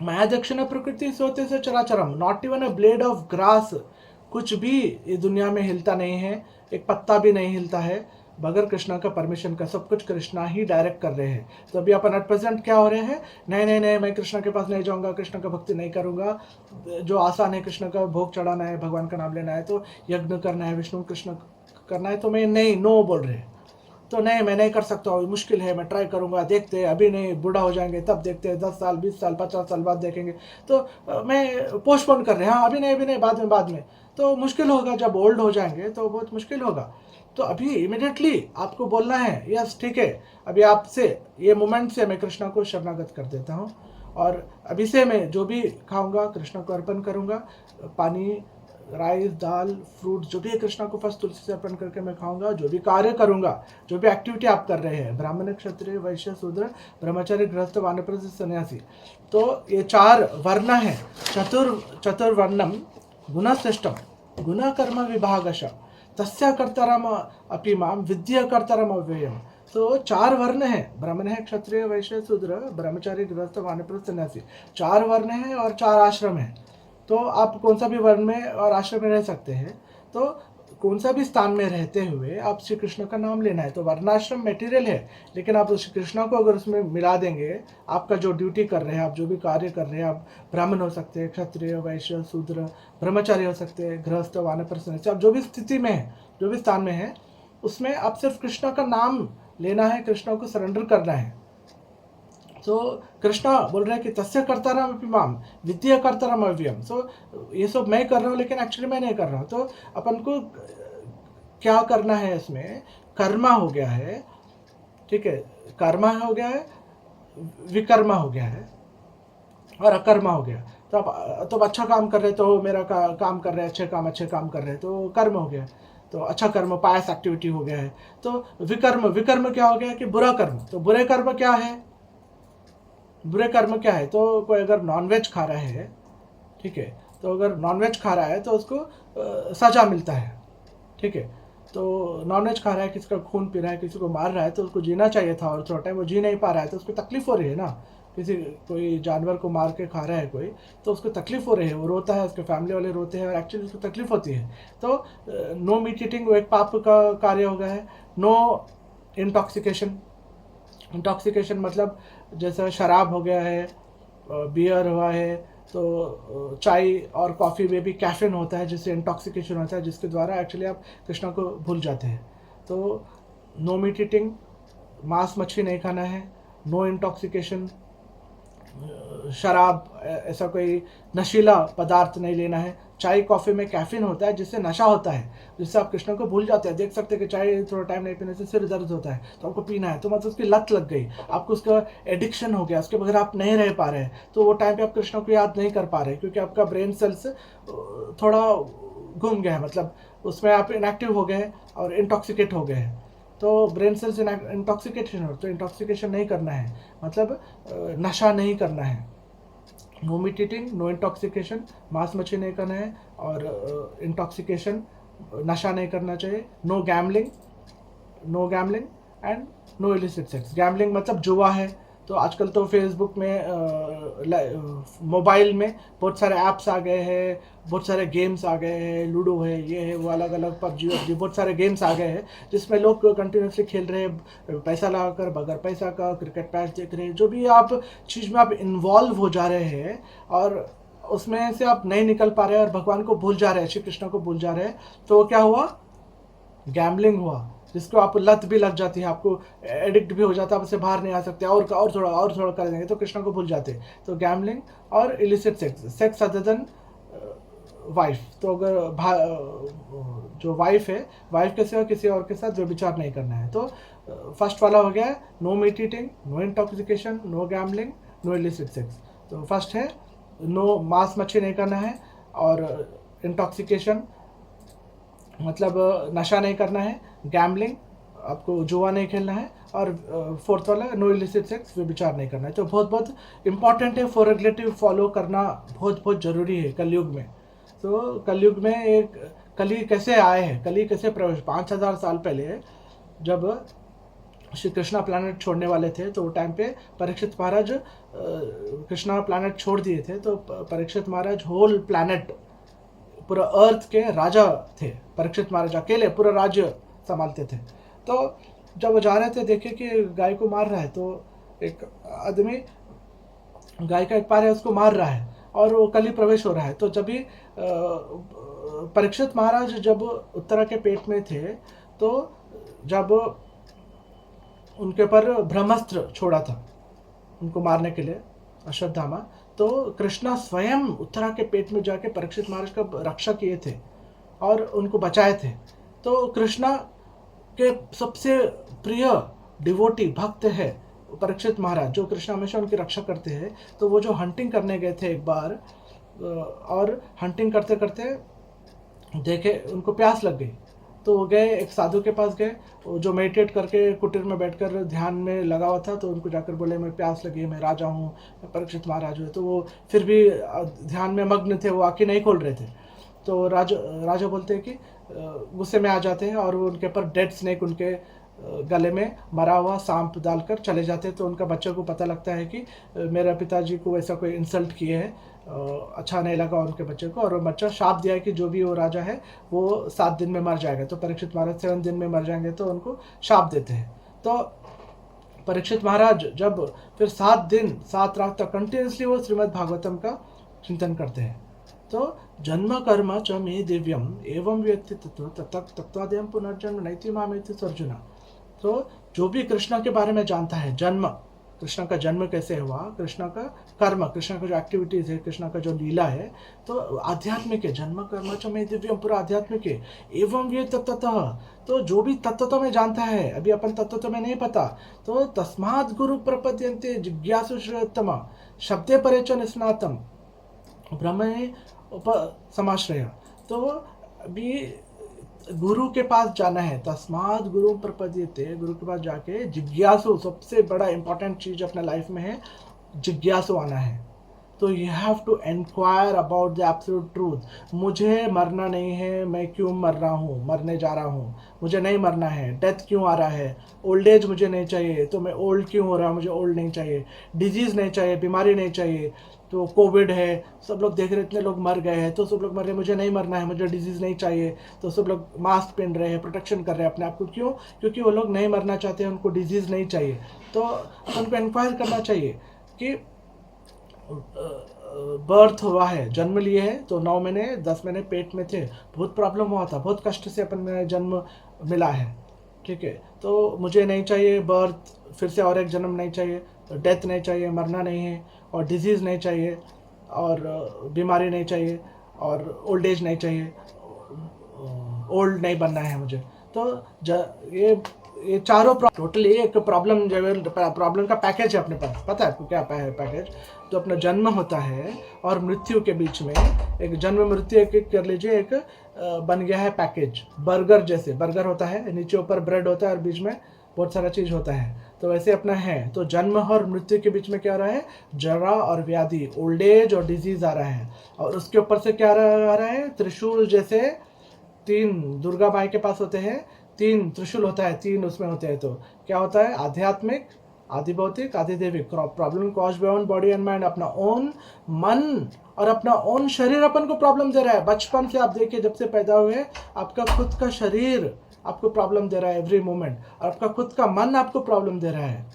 A: माया दक्षिण प्रकृति सोते से चराचरम, not even a blade of grass, कुछ भी ये दुनिया में हिलता नहीं है, एक पत्ता भी नहीं हिलता है बगैर कृष्णा का परमिशन का। सब कुछ कृष्णा ही डायरेक्ट कर रहे हैं। तो अभी अपन एट प्रेजेंट क्या हो रहे हैं, नहीं मैं कृष्णा के पास नहीं जाऊंगा, कृष्णा का भक्ति नहीं करूंगा, जो आसान है कृष्णा का भोग चढ़ाना है, भगवान का नाम लेना है, तो यज्ञ करना है, विष्णु कृष्ण करना है, तो मैं नहीं, नो बोल रहे हैं। तो नहीं, मैं नहीं कर सकता हूँ, मुश्किल है, मैं ट्राई करूँगा, देखते हैं, अभी नहीं, बूढ़ा हो जाएंगे तब देखते हैं, 10 साल 20 साल 50 साल बाद देखेंगे। तो मैं पोस्टपोन कर रहे हैं, हाँ अभी नहीं, बाद में। तो मुश्किल होगा, जब ओल्ड हो जाएंगे तो बहुत मुश्किल होगा। तो अभी इमिडिएटली आपको बोलना है, यस ठीक है, अभी आपसे ये मोमेंट से मैं कृष्णा को शरणागत कर देता हूँ, और अभी से मैं जो भी खाऊंगा कृष्णा को अर्पण करूँगा। पानी, राइस, दाल, फ्रूट, जो भी है कृष्णा को फर्स्ट तुलसी से अर्पण करके मैं खाऊंगा। जो भी कार्य करूंगा, जो भी एक्टिविटी आप कर रहे हैं, ब्राह्मण, क्षत्रिय, वैश्य, शूद्र, ब्रह्मचारी, गृहस्थ, वानप्रस्थ, सन्यासी, तो ये 4 वर्ण है। चतुर्वर्णम गुणश्रेष्ठम गुण कर्म विभागश तस्य कर्तारम अपि माम विद्या कर्तारम अव्ययम। तो 4 वर्ण है, ब्राह्मण है, क्षत्रिय, वैश्य, शूद्र, ब्रह्मचारी, गृहस्थ, वानप्रस्थ, सन्यासी। 4 वर्ण है और 4 आश्रम है। तो आप कौन सा भी वर्ण में और आश्रम में रह सकते हैं। तो कौन सा भी स्थान में रहते हुए आप श्री कृष्ण का नाम लेना है। तो वर्णाश्रम मटेरियल है, लेकिन आप श्री कृष्ण को अगर उसमें मिला देंगे, आपका जो ड्यूटी कर रहे हैं, आप जो भी कार्य कर रहे हैं, आप ब्राह्मण हो सकते हैं, क्षत्रिय, वैश्य, शूद्र, ब्रह्मचारी हो सकते हैं, गृहस्थ, वानप्रस्थ, आप जो भी स्थिति में है, जो भी स्थान में है, उसमें आप सिर्फ कृष्ण का नाम लेना है, कृष्ण को सरेंडर करना है। तो कृष्णा बोल रहे हैं कि तस्य कर्तारम अपि माम विद्या कर्तारम अव्ययम। सो ये सब मैं कर रहा हूँ, लेकिन एक्चुअली मैं नहीं कर रहा हूँ। तो अपन को क्या करना है, इसमें कर्मा हो गया है, ठीक है, कर्मा हो गया है, विकर्मा हो गया है, और अकर्मा हो गया। तो आप अच्छा काम कर रहे तो मेरा काम कर रहे हैं, अच्छे काम कर रहे हैं, तो कर्म हो गया। तो अच्छा कर्म, पायस एक्टिविटी हो गया है। तो विकर्म क्या हो गया कि बुरा कर्म। तो बुरे कर्म क्या है, बुरे कर्म क्या है, तो कोई अगर नॉनवेज खा रहा है, ठीक है, तो अगर नॉनवेज खा रहा है तो उसको सजा मिलता है, ठीक है। तो नॉनवेज खा रहा है, किसी का खून पी रहा है, किसी को मार रहा है, तो उसको जीना चाहिए था, और थोड़ा टाइम वो जी नहीं पा रहा है, तो उसको तकलीफ हो रही है ना, किसी कोई जानवर को मार के खा रहा है कोई, तो उसको तकलीफ हो रही है, वो रोता है, उसके फैमिली वाले रोते हैं और एक्चुअली उसको तकलीफ होती है। तो नो मीट ईटिंग वो एक पाप का कार्य हो गया है। नो इंटॉक्सिकेशन, इंटॉक्सिकेशन मतलब जैसे शराब हो गया है, बियर हुआ है, तो चाय और कॉफ़ी में भी कैफीन होता है जिससे इंटॉक्सिकेशन होता है, जिसके द्वारा एक्चुअली आप कृष्णा को भूल जाते हैं। तो नो मीट ईटिंग, मांस मछली नहीं खाना है, नो इंटॉक्सिकेशन, शराब ऐसा कोई नशीला पदार्थ नहीं लेना है। चाय कॉफ़ी में कैफीन होता है जिससे नशा होता है, जिससे आप कृष्ण को भूल जाते हैं। देख सकते हैं कि चाय थोड़ा टाइम नहीं पीने से सिर दर्द होता है, तो आपको पीना है, तो मतलब उसकी लत लग गई, आपको उसका एडिक्शन हो गया, उसके बगैर आप नहीं रह पा रहे हैं। तो वो टाइम पे आप कृष्ण को याद नहीं कर पा रहे क्योंकि आपका ब्रेन सेल्स थोड़ा घूम गया है, मतलब उसमें आप इनएक्टिव हो गए और इंटॉक्सिकेट हो गए हैं। तो ब्रेन सेल्स इंटॉक्सिकेशन हो, तो इंटॉक्सिकेशन नहीं करना है, मतलब नशा नहीं करना है। No meat eating, no intoxication, मांस मछली नहीं करना है, और इंटॉक्सिकेशन नशा नहीं करना चाहिए। No gambling, no gambling and no illicit sex. Gambling मतलब जुआ है, तो आजकल तो फेसबुक में मोबाइल में बहुत सारे ऐप्स आ गए हैं, बहुत सारे गेम्स आ गए हैं, लूडो है, ये है वो, अलग अलग पबजी वबजी बहुत सारे गेम्स आ गए हैं जिसमें लोग कंटिन्यूसली खेल रहे हैं, पैसा लगाकर, बगैर पैसा का क्रिकेट मैच देख रहे हैं। जो भी आप चीज़ में आप इन्वॉल्व हो जा रहे हैं और उसमें से आप नहीं निकल पा रहे हैं और भगवान को भूल जा रहे हैं, श्री कृष्ण को भूल जा रहे हैं, तो क्या हुआ? गैम्बलिंग हुआ, जिसको आप लत भी लग जाती है, आपको एडिक्ट भी हो जाता है, आप उससे बाहर नहीं आ सकते, और थोड़ा कर देंगे तो कृष्ण को भूल जाते। तो गैम्बलिंग और illicit sex, sex other than wife. तो अगर जो वाइफ है, वाइफ के सिवा किसी और के साथ व्यभिचार नहीं करना है। तो फर्स्ट वाला हो गया no meat eating, no intoxication, no gambling, no illicit sex. तो फर्स्ट है नो मांस मच्छी नहीं करना है, और इंटॉक्सिकेशन मतलब नशा नहीं करना है, गैम्बलिंग आपको जुआ नहीं खेलना है, और फोर्थ वाला नो इलिसिट सेक्स व्यभिचार नहीं करना है। तो बहुत बहुत इंपॉर्टेंट है, फोर रेगुलेटिव फॉलो करना बहुत बहुत ज़रूरी है कलयुग में। तो कलयुग में एक कली कैसे आए हैं, कली कैसे प्रवेश, 5000 साल पहले जब श्री कृष्णा प्लानट छोड़ने वाले थे, तो वो टाइम पे परीक्षित महाराज कृष्णा प्लानट छोड़ दिए थे, तो परीक्षित महाराज होल प्लानट पूरा अर्थ के राजा थे। परीक्षित महाराज अकेले पूरा राज्य संभालते थे। तो जब वो जा रहे थे, देखे कि गाय को मार रहा है, तो एक आदमी गाय का एक पैर है उसको मार रहा है और वो कली प्रवेश हो रहा है। तो जब भी परीक्षित महाराज जब उत्तरा के पेट में थे, तो जब उनके ऊपर ब्रह्मास्त्र छोड़ा था उनको मारने के लिए अश्वत्थामा, तो कृष्णा स्वयं उत्तरा के पेट में जाके परीक्षित महाराज का रक्षा किए थे और उनको बचाए थे। तो कृष्णा के सबसे प्रिय डिवोटी भक्त है परीक्षित महाराज, जो कृष्ण हमेशा उनकी रक्षा करते हैं। तो वो जो हंटिंग करने गए थे एक बार, और हंटिंग करते करते देखे उनको प्यास लग गई, तो वो गए एक साधु के पास गए, जो मेडिटेट करके कुटीर में बैठकर ध्यान में लगा हुआ था। तो उनको जाकर बोले मैं प्यास लगी है, मैं राजा हूँ, मैं परीक्षित महाराज हूँ। तो वो फिर भी ध्यान में मग्न थे, वो आँखें नहीं खोल रहे थे। तो राजा बोलते हैं कि गुस्से में आ जाते हैं और वो उनके ऊपर डेड स्नेक, उनके गले में मरा हुआ सांप डालकर चले जाते हैं। तो उनका बच्चे को पता लगता है कि मेरे पिताजी को ऐसा कोई इंसल्ट किए है, अच्छा नहीं लगा उनके बच्चे को, और वो बच्चा शाप दिया है कि जो भी वो राजा है वो 7 दिन में मर जाएगा। तो परीक्षित महाराज 7 दिन में मर जाएंगे, तो उनको शाप देते हैं। तो परीक्षित महाराज जब फिर 7 दिन 7 रात तक कंटिन्यूसली वो श्रीमद् भागवतम का चिंतन करते हैं। तो जन्म कर्म च मे दिव्यम एवं व्यक्ति तत्वादेयम पुनर्जन्म नैति मामेति सर्जुना। तो जो भी कृष्ण के बारे में जानता है, जन्म, कृष्ण का जन्म कैसे हुआ, कृष्ण का कर्म, कृष्ण का जो एक्टिविटीज़ है, कृष्ण का जो लीला है, तो आध्यात्मिक है। जन्म कर्म च मे दिव्यम पूरा आध्यात्मिक है। एवं ये तत्वतः, तो जो भी तत्वतः में जानता है, अभी अपन तत्वतः में नहीं पता, तो तस्मात् गुरु प्रपद्यन्ते जिज्ञासु श्रेयोत्तम शब्दे परे च निष्णातम ब्रह्मणे उपसमाश्रय। तो अभी गुरु के पास जाना है, तस्मात् गुरु प्रपद्यते, गुरु के पास जाके जिज्ञासु, सबसे बड़ा इंपॉर्टेंट चीज अपना लाइफ में है जिज्ञासु आना है। तो you have to inquire about the absolute truth. मुझे मरना नहीं है, मैं क्यों मर रहा हूँ, मरने जा रहा हूँ, मुझे नहीं मरना है, डेथ क्यों आ रहा है, ओल्ड एज मुझे नहीं चाहिए, तो मैं ओल्ड क्यों हो रहा हूँ, मुझे ओल्ड नहीं चाहिए, डिजीज़ नहीं चाहिए, बीमारी नहीं चाहिए, तो कोविड है, सब लोग देख रहे इतने लोग मर गए हैं, तो सब लोग मर रहे हैं, मुझे नहीं मरना है, मुझे डिजीज़ नहीं चाहिए, तो सब लोग मास्क पहन रहे हैं, प्रोटेक्शन कर रहे हैं अपने आप को। क्यों? क्योंकि वो लोग नहीं मरना चाहते हैं, उनको डिजीज़ नहीं चाहिए। तो उनको इंक्वायर करना चाहिए कि बर्थ हुआ है, जन्म लिए है, तो 9 महीने 10 महीने पेट में थे, बहुत प्रॉब्लम हुआ था, बहुत कष्ट से अपन में जन्म मिला है, ठीक है, तो मुझे नहीं चाहिए बर्थ, फिर से और एक जन्म नहीं चाहिए, डेथ नहीं चाहिए, मरना नहीं है, और डिजीज़ नहीं चाहिए, और बीमारी नहीं चाहिए, और ओल्ड एज नहीं चाहिए, ओल्ड नहीं बनना है मुझे। तो ये चारों टोटली एक प्रॉब्लम का पैकेज है अपने पास। पता है आपको क्या पैकेज? तो अपना जन्म होता है और मृत्यु के बीच में एक जन्म मृत्यु एक कर लीजिए, एक बन गया है पैकेज, बर्गर जैसे। बर्गर होता है, नीचे ऊपर ब्रेड होता है और बीच में बहुत सारा चीज़ होता है, तो वैसे अपना है। तो जन्म और मृत्यु के बीच में क्या आ रहा है? जरा और व्याधि, ओल्ड एज और डिजीज आ रहा है, और उसके ऊपर से क्या आ रहा है? त्रिशूल जैसे 3 दुर्गा माई के पास होते हैं, 3 त्रिशूल होता है, 3 उसमें होते हैं। तो क्या होता है? आध्यात्मिक, आदि भौतिक, आदि देविक। Problem cause by own body and mind, अपना ओन मन और अपना ओन शरीर अपन को प्रॉब्लम दे रहा है। बचपन से आप देखिए, जब से पैदा हुए आपका खुद का शरीर आपको प्रॉब्लम दे रहा है एवरी मोमेंट, और आपका खुद का मन आपको प्रॉब्लम दे रहा है।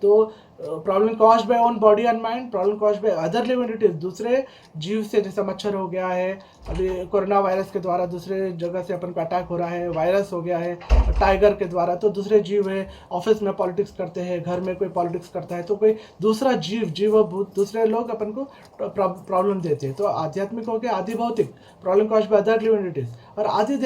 A: तो problem cause by own body and mind, problem cause by other living entities, दूसरे जीव से, जैसे मच्छर हो गया है, अभी कोरोना वायरस के द्वारा दूसरे जगह से अपन का अटैक हो रहा है, वायरस हो गया है, टाइगर के द्वारा, तो दूसरे जीव है, ऑफिस में पॉलिटिक्स करते हैं, घर में कोई पॉलिटिक्स करता है, तो कोई दूसरा जीव भूत, दूसरे लोग अपन को प्रॉब्लम देते हैं। तो आध्यात्मिक हो गया, आदि भौतिक, problem cause by other living entities, और आदि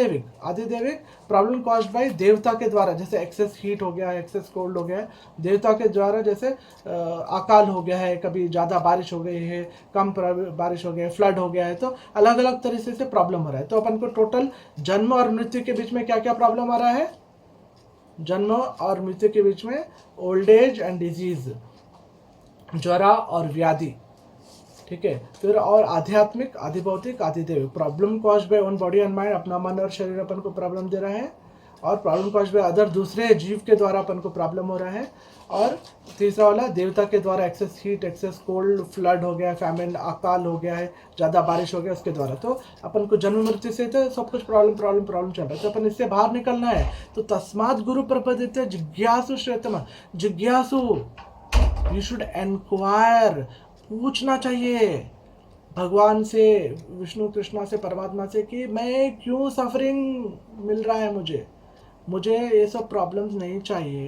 A: देविक प्रॉब्लम कॉज बाय देवता के द्वारा, जैसे एक्सेस हीट हो गया है, एक्सेस कोल्ड हो गया है, देवता के द्वारा, जैसे अकाल हो गया है, कभी ज़्यादा बारिश हो गई है, कम बारिश हो गई है, फ्लड हो गया है, तो अलग अलग तरीके से प्रॉब्लम हो रहा है। तो अपन को टोटल जन्म और मृत्यु के बीच में क्या क्या प्रॉब्लम आ रहा है? जन्म और मृत्यु के बीच में ओल्ड एज एंड डिजीज, ज्वरा और व्याधि, ठीक है। फिर और आध्यात्मिक, आदि भौतिक, आदि देविक, problem cause by own body and mind, अपना मन और शरीर अपन को प्रॉब्लम दे रहा है, और प्रॉब्लम कॉज बाय अदर, दूसरे जीव के द्वारा अपन को प्रॉब्लम हो रहा है, और तीसरा वाला देवता के द्वारा, excess heat, excess cold, flood हो गया, फैमिन, अकाल हो गया है, ज़्यादा बारिश हो गया, उसके द्वारा। तो अपन को जन्म मृत्यु से तो सब कुछ प्रॉब्लम चल रहा है, तो अपन इससे बाहर निकलना है। तो तस्मात् गुरु प्रपद्यते जिज्ञासु श्रेतम, जिज्ञासु, यू शुड एनक्वायर, पूछना चाहिए भगवान से, विष्णु कृष्णा से, परमात्मा से, कि मैं क्यों सफरिंग मिल रहा है, मुझे ये सब प्रॉब्लम्स नहीं चाहिए,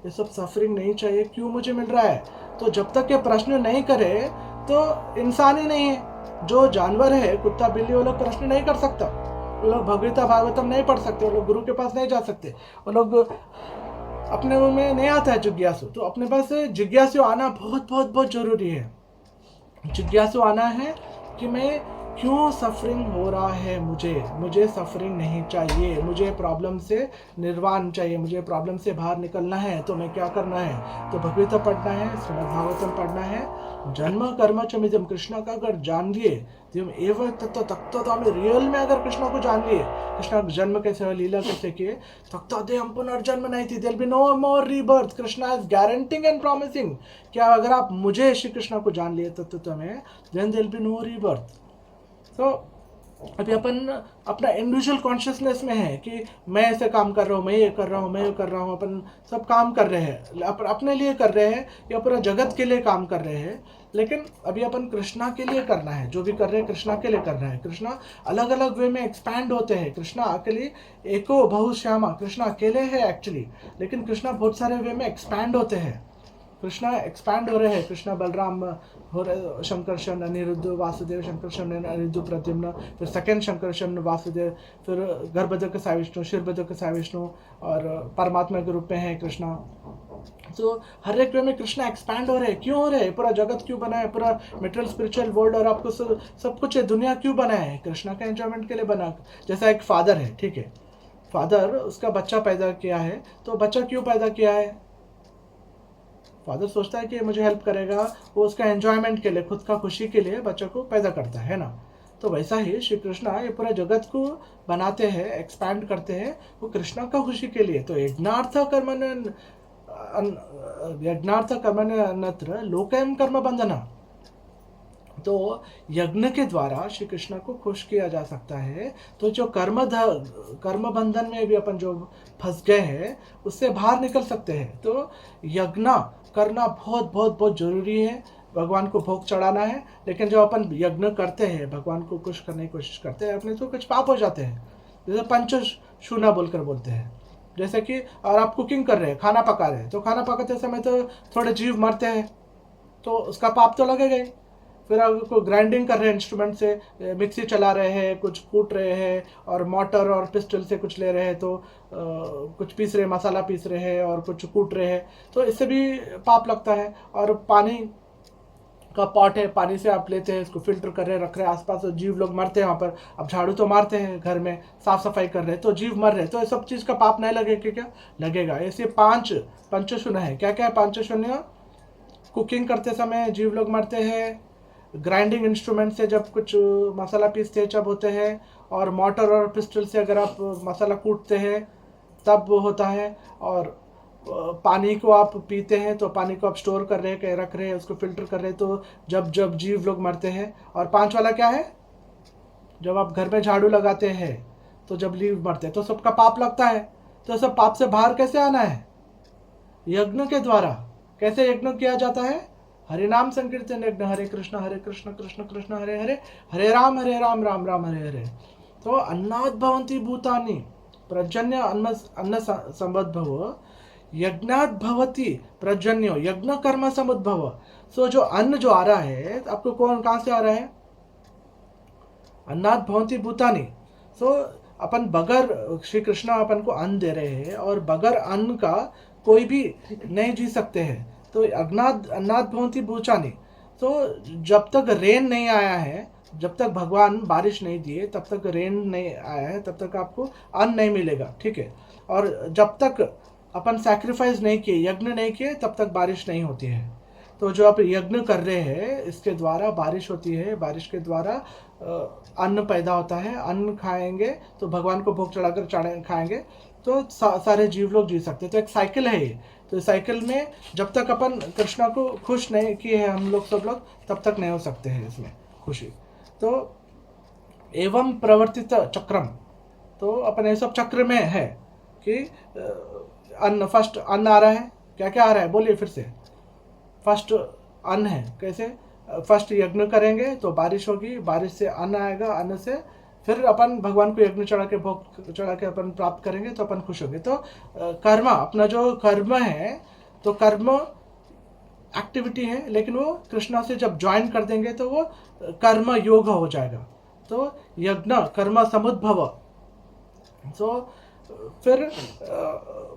A: ये सब सफरिंग नहीं चाहिए, क्यों मुझे मिल रहा है? तो जब तक ये प्रश्न नहीं करे तो इंसान ही नहीं है। जो जानवर है, कुत्ता बिल्ली, वो लोग प्रश्न नहीं कर सकता, वो लोग भगवता भागवतम नहीं पढ़ सकते, वो लोग गुरु के पास नहीं जा सकते, वो लोग अपने में नहीं आता है जिज्ञासु। तो अपने पास जिज्ञासु आना बहुत बहुत बहुत जरूरी है। जिज्ञासु आना है कि मैं क्यों सफरिंग हो रहा है, मुझे सफरिंग नहीं चाहिए, मुझे प्रॉब्लम से निर्वाण चाहिए, मुझे प्रॉब्लम से बाहर निकलना है। तो मैं क्या करना है? तो भगवता पढ़ना है, श्रीमद् भागवतम पढ़ना है। जन्म कर्म च मिदम, कृष्ण का अगर जान लिए तुम एवं तत्व तत्व, तो हमें रियल में अगर कृष्ण को जान लिए, कृष्ण जन्म कैसे हुआ, लीला कैसे किए, तत्व दे हम पुनर्जन्म नहीं थी, there be no more rebirth, Krishna is guaranteeing and promising. क्या अगर आप मुझे श्री कृष्ण को जान लिए तत्व में, then there be no rebirth. तो अभी अपन अपना इंडिविजुअल कॉन्शियसनेस में है कि मैं ऐसे काम कर रहा हूँ, मैं ये कर रहा हूँ, मैं ये कर रहा हूँ, अपन सब काम कर रहे हैं, अपने लिए कर रहे हैं या पूरा जगत के लिए काम कर रहे हैं। लेकिन अभी अपन कृष्णा के लिए करना है, जो भी कर रहे हैं कृष्णा के लिए करना है। कृष्णा अलग अलग वे में एक्सपैंड होते हैं। कृष्णा अकेले एको बहुश्यामा, कृष्णा अकेले है एक्चुअली, लेकिन कृष्णा बहुत सारे वे में एक्सपैंड होते हैं। कृष्णा एक्सपैंड हो रहे हैं, कृष्णा बलराम हो रहे, शंकरशन अनिरुद्ध वासुदेव, शंकरशन अनिरुद्ध प्रद्युम्न, फिर सेकेंड शंकरशन वासुदेव, फिर गर्भधर के साई विष्णु, शिरभद्र के साई विष्णु, और परमात्मा के रूप में है कृष्णा। तो हर एक वे में कृष्णा एक्सपैंड हो रहे हैं। क्यों हो रहे हैं? पूरा जगत क्यों बना है, पूरा मेटेरियल स्पिरिचुअल वर्ल्ड और आपको सब कुछ है, दुनिया क्यों बना है? कृष्णा का एंजॉयमेंट के लिए बना। जैसा एक फादर है, ठीक है, फादर उसका बच्चा पैदा किया है, तो बच्चा क्यों पैदा किया है? फादर सोचता है कि ये मुझे हेल्प करेगा, वो उसका एंजॉयमेंट के लिए, खुद का खुशी के लिए बच्चों को पैदा करता है ना। तो वैसा ही श्री कृष्णा ये पूरा जगत को बनाते हैं, एक्सपैंड करते हैं, वो कृष्णा का खुशी के लिए। तो यज्ञार्थ कर्मण्य अन्यत्र लोकयम कर्म बंधना। तो यज्ञ के द्वारा श्री कृष्ण को खुश किया जा सकता है। तो जो कर्म बंधन में भी अपन जो फंस गए हैं उससे बाहर निकल सकते हैं। तो यज्ञ करना बहुत बहुत बहुत जरूरी है। भगवान को भोग चढ़ाना है, लेकिन जब अपन यज्ञ करते हैं, भगवान को खुश करने की कोशिश करते हैं, अपने तो कुछ पाप हो जाते हैं। जैसे पंचशूना बोलकर बोलते हैं। जैसे कि और आप कुकिंग कर रहे हैं, खाना पका रहे हैं, तो खाना पकाते समय तो थोड़े जीव मरते हैं, तो उसका पाप तो लगेगा ही। फिर अगर कोई ग्राइंडिंग कर रहे हैं इंस्ट्रूमेंट से, मिक्सी चला रहे हैं, कुछ कूट रहे हैं, और मोटर और पिस्टल से कुछ ले रहे हैं, तो कुछ पीस रहे हैं, मसाला पीस रहे हैं और कुछ कूट रहे हैं, तो इससे भी पाप लगता है। और पानी का पॉट है, पानी से आप लेते हैं, इसको फिल्टर कर रहे हैं, रख रहे हैं, आसपास तो जीव लोग मरते हैं वहाँ पर। अब झाड़ू तो मारते हैं घर में, साफ सफाई कर रहे हैं, तो जीव मर रहे हैं, तो ये सब चीज़ का पाप नहीं लगेगा क्या? लगेगा। ऐसे 5 पंचशून्य है। क्या क्या है 5 शून्य? कुकिंग करते समय जीव लोग मरते हैं, ग्राइंडिंग इंस्ट्रूमेंट से जब कुछ मसाला पीसते जब होते हैं, और मोटर और पिस्टल से अगर आप मसाला कूटते हैं तब होता है, और पानी को आप पीते हैं तो पानी को आप स्टोर कर रहे हैं, रख रहे हैं, उसको फिल्टर कर रहे हैं, तो जब जब जीव लोग मरते हैं। और 5 वाला क्या है? जब आप घर में झाड़ू लगाते हैं तो जब जीव मरते हैं तो सबका पाप लगता है। तो सब पाप से बाहर कैसे आना है? यज्ञ के द्वारा। कैसे यज्ञ किया जाता है? हरे नाम संकीर्तन यज्ञ, हरे कृष्ण कृष्ण कृष्ण हरे हरे, हरे राम राम राम हरे हरे। तो अन्नाद भवन्ति भूतानि प्रजन्य अन्न समुद्भव, यज्ञात भवति प्रजन्यो यज्ञ कर्म समुद्भव। सो जो अन्न जो आ रहा है आपको कहाँ से आ रहा है? अन्नाद भवन्ति भूतानि। सो अपन बगैर श्री कृष्ण अपन को अन्न दे रहे हैं, और बगैर अन्न का कोई भी नहीं जी सकते हैं। तो अन्नाद भवन्ति भूतानि। तो जब तक रेन नहीं आया है, जब तक भगवान बारिश नहीं दिए, तब तक रेन नहीं आया है, तब तक आपको अन्न नहीं मिलेगा, ठीक है। और जब तक अपन सैक्रिफाइस नहीं किए, यज्ञ नहीं किए, तब तक बारिश नहीं होती है। तो जो आप यज्ञ कर रहे हैं, इसके द्वारा बारिश होती है, बारिश के द्वारा अन्न पैदा होता है। अन्न खाएंगे तो भगवान को भोग चढ़ाकर खाएंगे तो सारे जीव लोग जी सकते हैं। तो एक साइकिल है ये। तो साइकिल में जब तक अपन कृष्णा को खुश नहीं किए हैं हम लोग सब लोग, तब तक नहीं हो सकते हैं इसमें खुशी। तो एवं प्रवर्तित चक्रम। तो अपन ये सब चक्र में है कि अन्न, फर्स्ट अन्न आ रहा है। क्या क्या आ रहा है बोलिए फिर से? फर्स्ट अन्न है। कैसे? फर्स्ट यज्ञ करेंगे तो बारिश होगी, बारिश से अन्न आएगा, अन्न से फिर अपन भगवान को यज्ञ चढ़ा के भोग चढ़ा के अपन प्राप्त करेंगे तो अपन खुश होंगे। तो कर्म, अपना जो कर्म है, तो कर्म एक्टिविटी है, लेकिन वो कृष्णा से जब ज्वाइन कर देंगे तो वो कर्म योग हो जाएगा। तो यज्ञ कर्म समुद्भव। तो फिर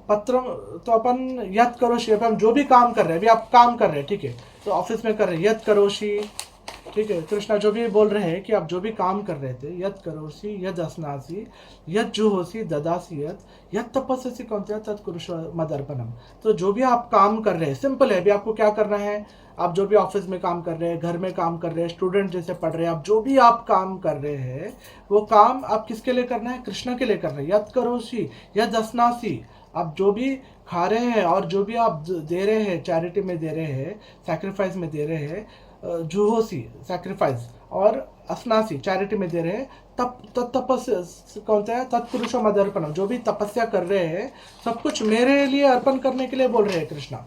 A: पत्र, तो अपन यत् करोषि, अपन जो भी काम कर रहे हैं, अभी आप काम कर रहे हैं, ठीक है, तो ऑफिस में कर रहे हैं, यत् करोषि, ठीक है। कृष्णा जो भी बोल रहे हैं कि आप जो भी काम कर रहे थे, यत् करोषि यद अस्नासि यद जुहोसि ददासि यद तपस्यसि कौन्तेय तत्कुरुष्व मदर्पणम। तो जो भी आप काम कर रहे हैं, सिंपल है। अभी आपको क्या करना है? आप जो भी ऑफिस में काम कर रहे हैं, घर में काम कर रहे हैं, स्टूडेंट जैसे पढ़ रहे हैं, आप जो भी आप काम कर रहे हैं, वो काम आप किसके लिए करना है? कृष्ण के लिए करना है। यत् करोषि यद अस्नासि, आप जो भी खा रहे हैं और जो भी आप दे रहे हैं, चैरिटी में दे रहे हैं, सैक्रिफाइस में दे रहे हैं, जुहोसी सैक्रिफाइस, और अस्नासी चैरिटी में दे रहे हैं, तप तपस्या कौन सा है? तत्पुरुषो मदर्पणम। जो भी तपस्या कर रहे हैं, सब कुछ मेरे लिए अर्पण करने के लिए बोल रहे हैं कृष्णा।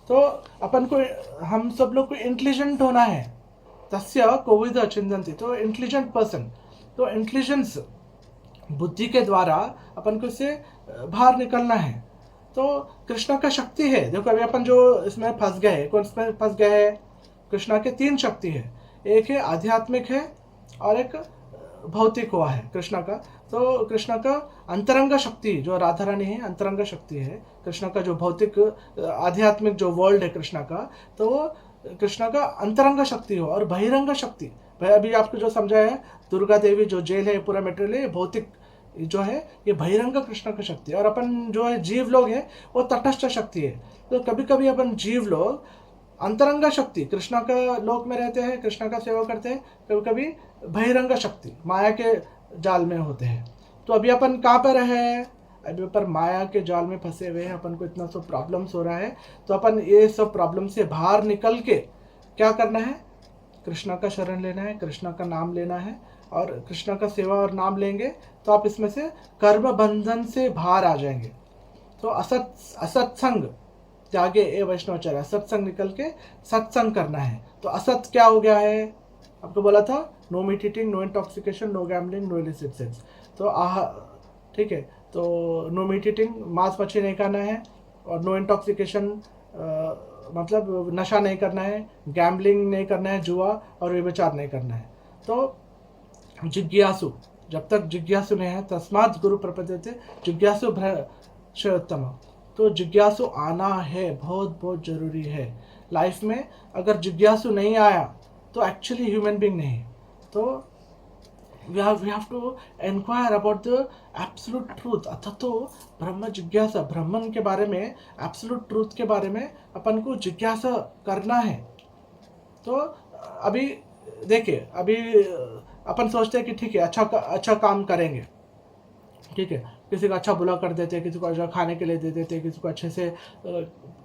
A: तो अपन को, हम सब लोग को इंटेलिजेंट होना है। तस्य कोविद चिंतन्ति। तो इंटेलिजेंट पर्सन, तो इंटेलिजेंस बुद्धि के द्वारा अपन को इससे बाहर निकलना है। तो कृष्णा का शक्ति है। देखो अभी अपन जो इसमें फंस गए हैं, कौन इसमें फंस गए हैं? कृष्णा के 3 शक्ति है। एक है आध्यात्मिक है, और एक भौतिक हुआ है कृष्णा का। तो कृष्णा का अंतरंग शक्ति जो राधा रानी है, अंतरंग शक्ति है। कृष्णा का जो भौतिक आध्यात्मिक जो वर्ल्ड है कृष्णा का, तो वो कृष्णा का अंतरंग शक्ति हो। और बहिरंग शक्ति, भाई अभी आपको जो समझाया है, दुर्गा देवी जो जेल है, पूरा मटेरियल है, भौतिक जो है ये बहिरंग कृष्ण की शक्ति है, और अपन जो है जीव लोग हैं वो तटस्थ शक्ति है। तो कभी कभी अपन जीव लोग अंतरंग शक्ति कृष्णा का लोक में रहते हैं, कृष्णा का सेवा करते हैं, कभी कभी बहिरंग शक्ति माया के जाल में होते हैं। तो अभी अपन कहाँ पर है, अभी पर माया के जाल में फंसे हुए हैं, अपन को इतना सब प्रॉब्लम्स हो रहा है। तो अपन ये सब प्रॉब्लम से बाहर निकल के क्या करना है, कृष्णा का शरण लेना है, कृष्णा का नाम लेना है, और कृष्णा का सेवा और नाम लेंगे तो आप इसमें से कर्म बंधन से बाहर आ जाएंगे। तो असत्संग त्यागे ए वैष्णवाचार्य, सत्संग निकल के सत्संग करना है। तो असत क्या हो गया है, आपको बोला था no meat eating, no intoxication, no gambling, no illicit sex. तो ठीक है, तो नो मीट ईटिंग, मांस मछली नहीं खाना है, और नो इंटॉक्सिकेशन मतलब नशा नहीं करना है, गैम्बलिंग नहीं करना है, जुआ और व्यभिचार नहीं करना है। तो जिज्ञासु, जब तक जिज्ञासु नहीं है, तस्मात् गुरु प्रपद्यते जिज्ञासु भ्रष्योत्तम। तो जिज्ञासु आना है, बहुत बहुत ज़रूरी है लाइफ में। अगर जिज्ञासु नहीं आया तो एक्चुअली ह्यूमन बीइंग नहीं। तो we have to inquire about the absolute truth, अथा तो ब्रह्म जिज्ञासा, ब्रह्मन के बारे में, एब्सोल्यूट ट्रूथ के बारे में अपन को जिज्ञासा करना है। तो अभी देखिए, अभी अपन सोचते हैं कि ठीक है अच्छा काम करेंगे, ठीक है, किसी को अच्छा बुला कर देते, किसी को अच्छा खाने के लिए दे देते, किसी को अच्छे से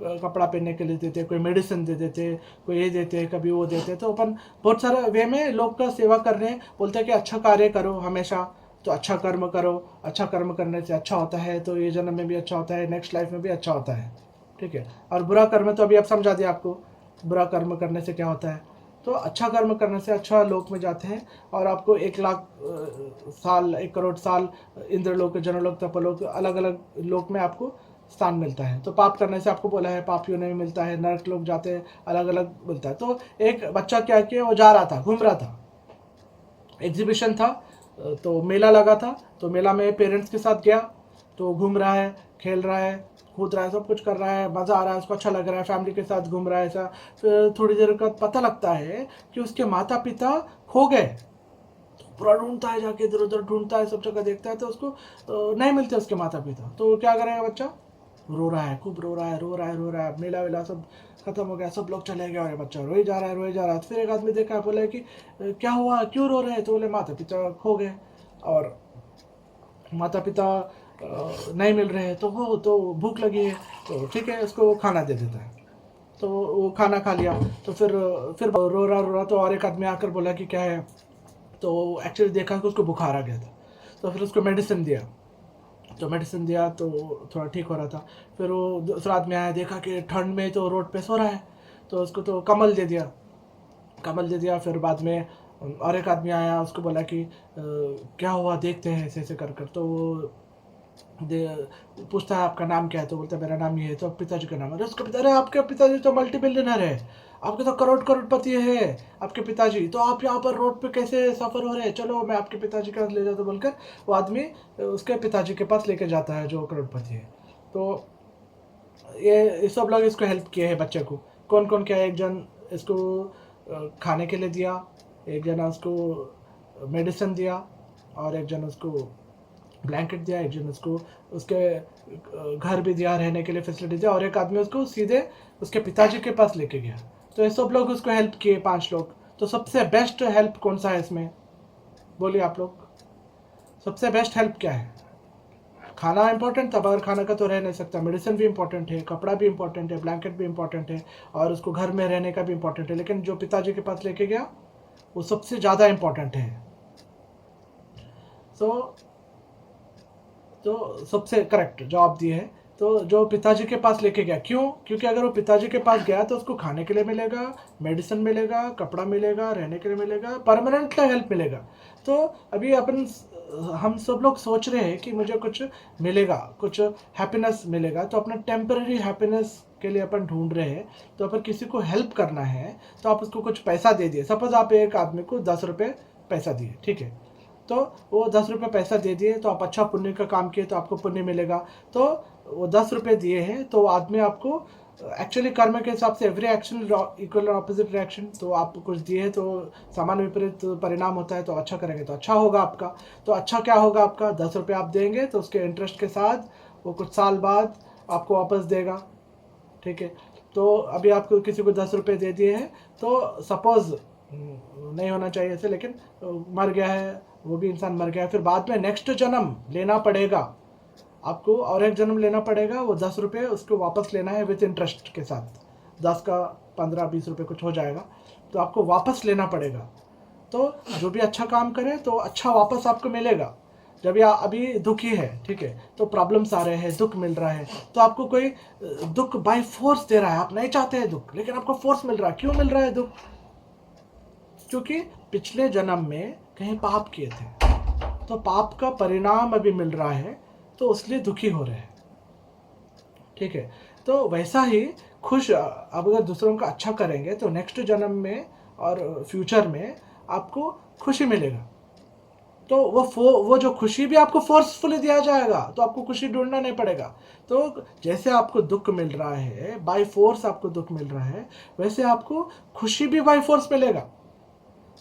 A: कपड़ा पहनने के लिए देते, कोई मेडिसिन दे देते, कोई ये देते, कभी वो देते। तो अपन बहुत सारा वे में लोग का सेवा कर रहे हैं, बोलते हैं कि अच्छा कार्य करो हमेशा, तो अच्छा कर्म करो, अच्छा कर्म करने से अच्छा होता है, तो ये जन्म में भी अच्छा होता है, नेक्स्ट लाइफ में भी अच्छा होता है, ठीक है। और बुरा कर्म तो अभी अब समझा दिया आपको, बुरा कर्म करने से क्या होता है। तो अच्छा कर्म करने से अच्छा लोक में जाते हैं, और आपको 1,00,000 साल, 1 करोड़ साल इंद्रलोक, जनलोक, तपलोक, अलग अलग लोक में आपको स्थान मिलता है। तो पाप करने से आपको बोला है पाप योनि में मिलता है, नरक लोग जाते हैं, अलग अलग मिलता है। तो एक बच्चा क्या किया, वो जा रहा था, घूम रहा था, एग्जीबिशन था, तो मेला लगा था, तो मेला में पेरेंट्स के साथ गया, तो घूम रहा है, खेल रहा है, कूद रहा है, सब कुछ कर रहा है, मज़ा आ रहा है, उसको अच्छा लग रहा है, फैमिली के साथ घूम रहा है ऐसा। फिर थोड़ी देर का पता लगता है कि उसके माता पिता खो गए। तो पूरा ढूंढता है, जाके इधर उधर ढूंढता है, सब जगह देखता है, तो उसको नहीं मिलते उसके माता पिता। तो क्या करेगा बच्चा, रो रहा है, खूब रो रहा है, रो रहा है, रो रहा है, मेला वेला सब खत्म हो गया, सब लोग चले गए, और बच्चा रोए जा रहा है, रोए जा रहा है। फिर एक आदमी देखा, बोला कि क्या हुआ, क्यों रो रहे हैं, तो बोले माता पिता खो गए, और माता पिता नहीं मिल रहे हैं, तो वो तो भूख लगी है, तो ठीक है उसको खाना दे देता है। तो वो खाना खा लिया, तो फिर रो रहा, तो और एक आदमी आकर बोला कि क्या है, तो एक्चुअली देखा कि उसको बुखार आ गया था, तो फिर उसको मेडिसिन दिया, तो मेडिसिन दिया तो थोड़ा ठीक हो रहा था। फिर वो दूसरा आदमी आया, देखा कि ठंड में तो रोड पे सो रहा है, तो उसको तो कमल दे दिया, कमल दे दिया। फिर बाद में और एक आदमी आया, उसको बोला कि क्या हुआ, देखते हैं ऐसे ऐसे कर कर। तो वो पूछता है आपका नाम क्या है, तो बोलता है मेरा नाम ये है। तो पिताजी का नाम, अरे उसका पिता, अरे आपके पिताजी तो मल्टी बिलियनर है, आपके तो करोड़पति है आपके पिताजी, तो आप यहाँ पर रोड पे कैसे सफ़र हो रहे हैं, चलो मैं आपके पिताजी का ले जाता, बोलकर वो आदमी उसके पिताजी के पास लेके जाता है जो करोड़पति है। तो ये सब लोग इसको हेल्प किए हैं बच्चे को। कौन कौन क्या है, एक जन इसको खाने के लिए दिया, एक जना उसको मेडिसिन दिया, और एक जन उसको ब्लैंकेट दिया, एक जन उसको उसके घर भी दिया, रहने के लिए फैसिलिटी दिया, और एक आदमी उसको सीधे उसके पिताजी के पास लेके गया। तो ये सब लोग उसको हेल्प किए, 5 लोग। तो सबसे बेस्ट हेल्प कौन सा है इसमें, बोलिए आप लोग, सबसे बेस्ट हेल्प क्या है। खाना इंपॉर्टेंट था, बगैर खाना का तो रह नहीं सकता, मेडिसिन भी इंपॉर्टेंट है, कपड़ा भी इंपॉर्टेंट है, ब्लैंकेट भी इंपॉर्टेंट है, और उसको घर में रहने का भी इंपॉर्टेंट है, लेकिन जो पिताजी के पास लेके गया वो सबसे ज़्यादा इंपॉर्टेंट है। तो सबसे करेक्ट जवाब दिए है। तो जो पिताजी के पास लेके गया, क्यों, क्योंकि अगर वो पिताजी के पास गया तो उसको खाने के लिए मिलेगा, मेडिसिन मिलेगा, कपड़ा मिलेगा, रहने के लिए मिलेगा, परमानेंट हेल्प मिलेगा। तो अभी हम सब लोग सोच रहे हैं कि मुझे कुछ मिलेगा, कुछ हैप्पीनेस मिलेगा, तो अपना टेम्पररी हैप्पीनेस के लिए अपन ढूंढ रहे हैं। तो अगर किसी को हेल्प करना है तो आप उसको कुछ पैसा दे दिए, सपोज आप एक आदमी को 10 रुपये पैसा दिए, ठीक है, तो वो 10 रुपये पैसा दे दिए, तो आप अच्छा पुण्य का काम किए तो आपको पुण्य मिलेगा। तो वो 10 रुपये दिए हैं, तो आदमी आपको एक्चुअली कर्म के हिसाब से एवरी एक्शन इक्वल और ऑपोजिट रिएक्शन। तो आप कुछ दिए तो सामान्य विपरीत परिणाम होता है, तो अच्छा करेंगे तो अच्छा होगा आपका। तो अच्छा क्या होगा आपका, 10 रुपये आप देंगे तो उसके इंटरेस्ट के साथ वो कुछ साल बाद आपको वापस देगा, ठीक है। तो अभी आपको किसी को 10 रुपये दे दिए हैं, तो सपोज नहीं होना चाहिए ऐसे, लेकिन मर गया है, वो भी इंसान मर गया है, फिर बाद में नेक्स्ट जन्म लेना पड़ेगा आपको, और एक जन्म लेना पड़ेगा, वो 10 रुपये उसको वापस लेना है विथ इंटरेस्ट के साथ। 10 का 15-20 रुपये कुछ हो जाएगा, तो आपको वापस लेना पड़ेगा। तो जो भी अच्छा काम करे तो अच्छा वापस आपको मिलेगा। जब या अभी दुखी है, ठीक है, तो प्रॉब्लम्स आ रहे हैं, दुख मिल रहा है, तो आपको कोई दुख बाय फोर्स दे रहा है, आप नहीं चाहते हैं दुख, लेकिन आपको फोर्स मिल रहा है। क्यों मिल रहा है दुख? क्योंकि पिछले जन्म में कहीं पाप किए थे, तो पाप का परिणाम अभी मिल रहा है, तो इसलिए दुखी हो रहे हैं, ठीक है। तो वैसा ही खुश, अब अगर दूसरों का अच्छा करेंगे तो नेक्स्ट जन्म में और फ्यूचर में आपको खुशी मिलेगा। तो वो जो खुशी भी आपको फोर्सफुली दिया जाएगा, तो आपको खुशी ढूंढना नहीं पड़ेगा। तो जैसे आपको दुख मिल रहा है, बाय फोर्स आपको दुख मिल रहा है, वैसे आपको खुशी भी बाय फोर्स मिलेगा।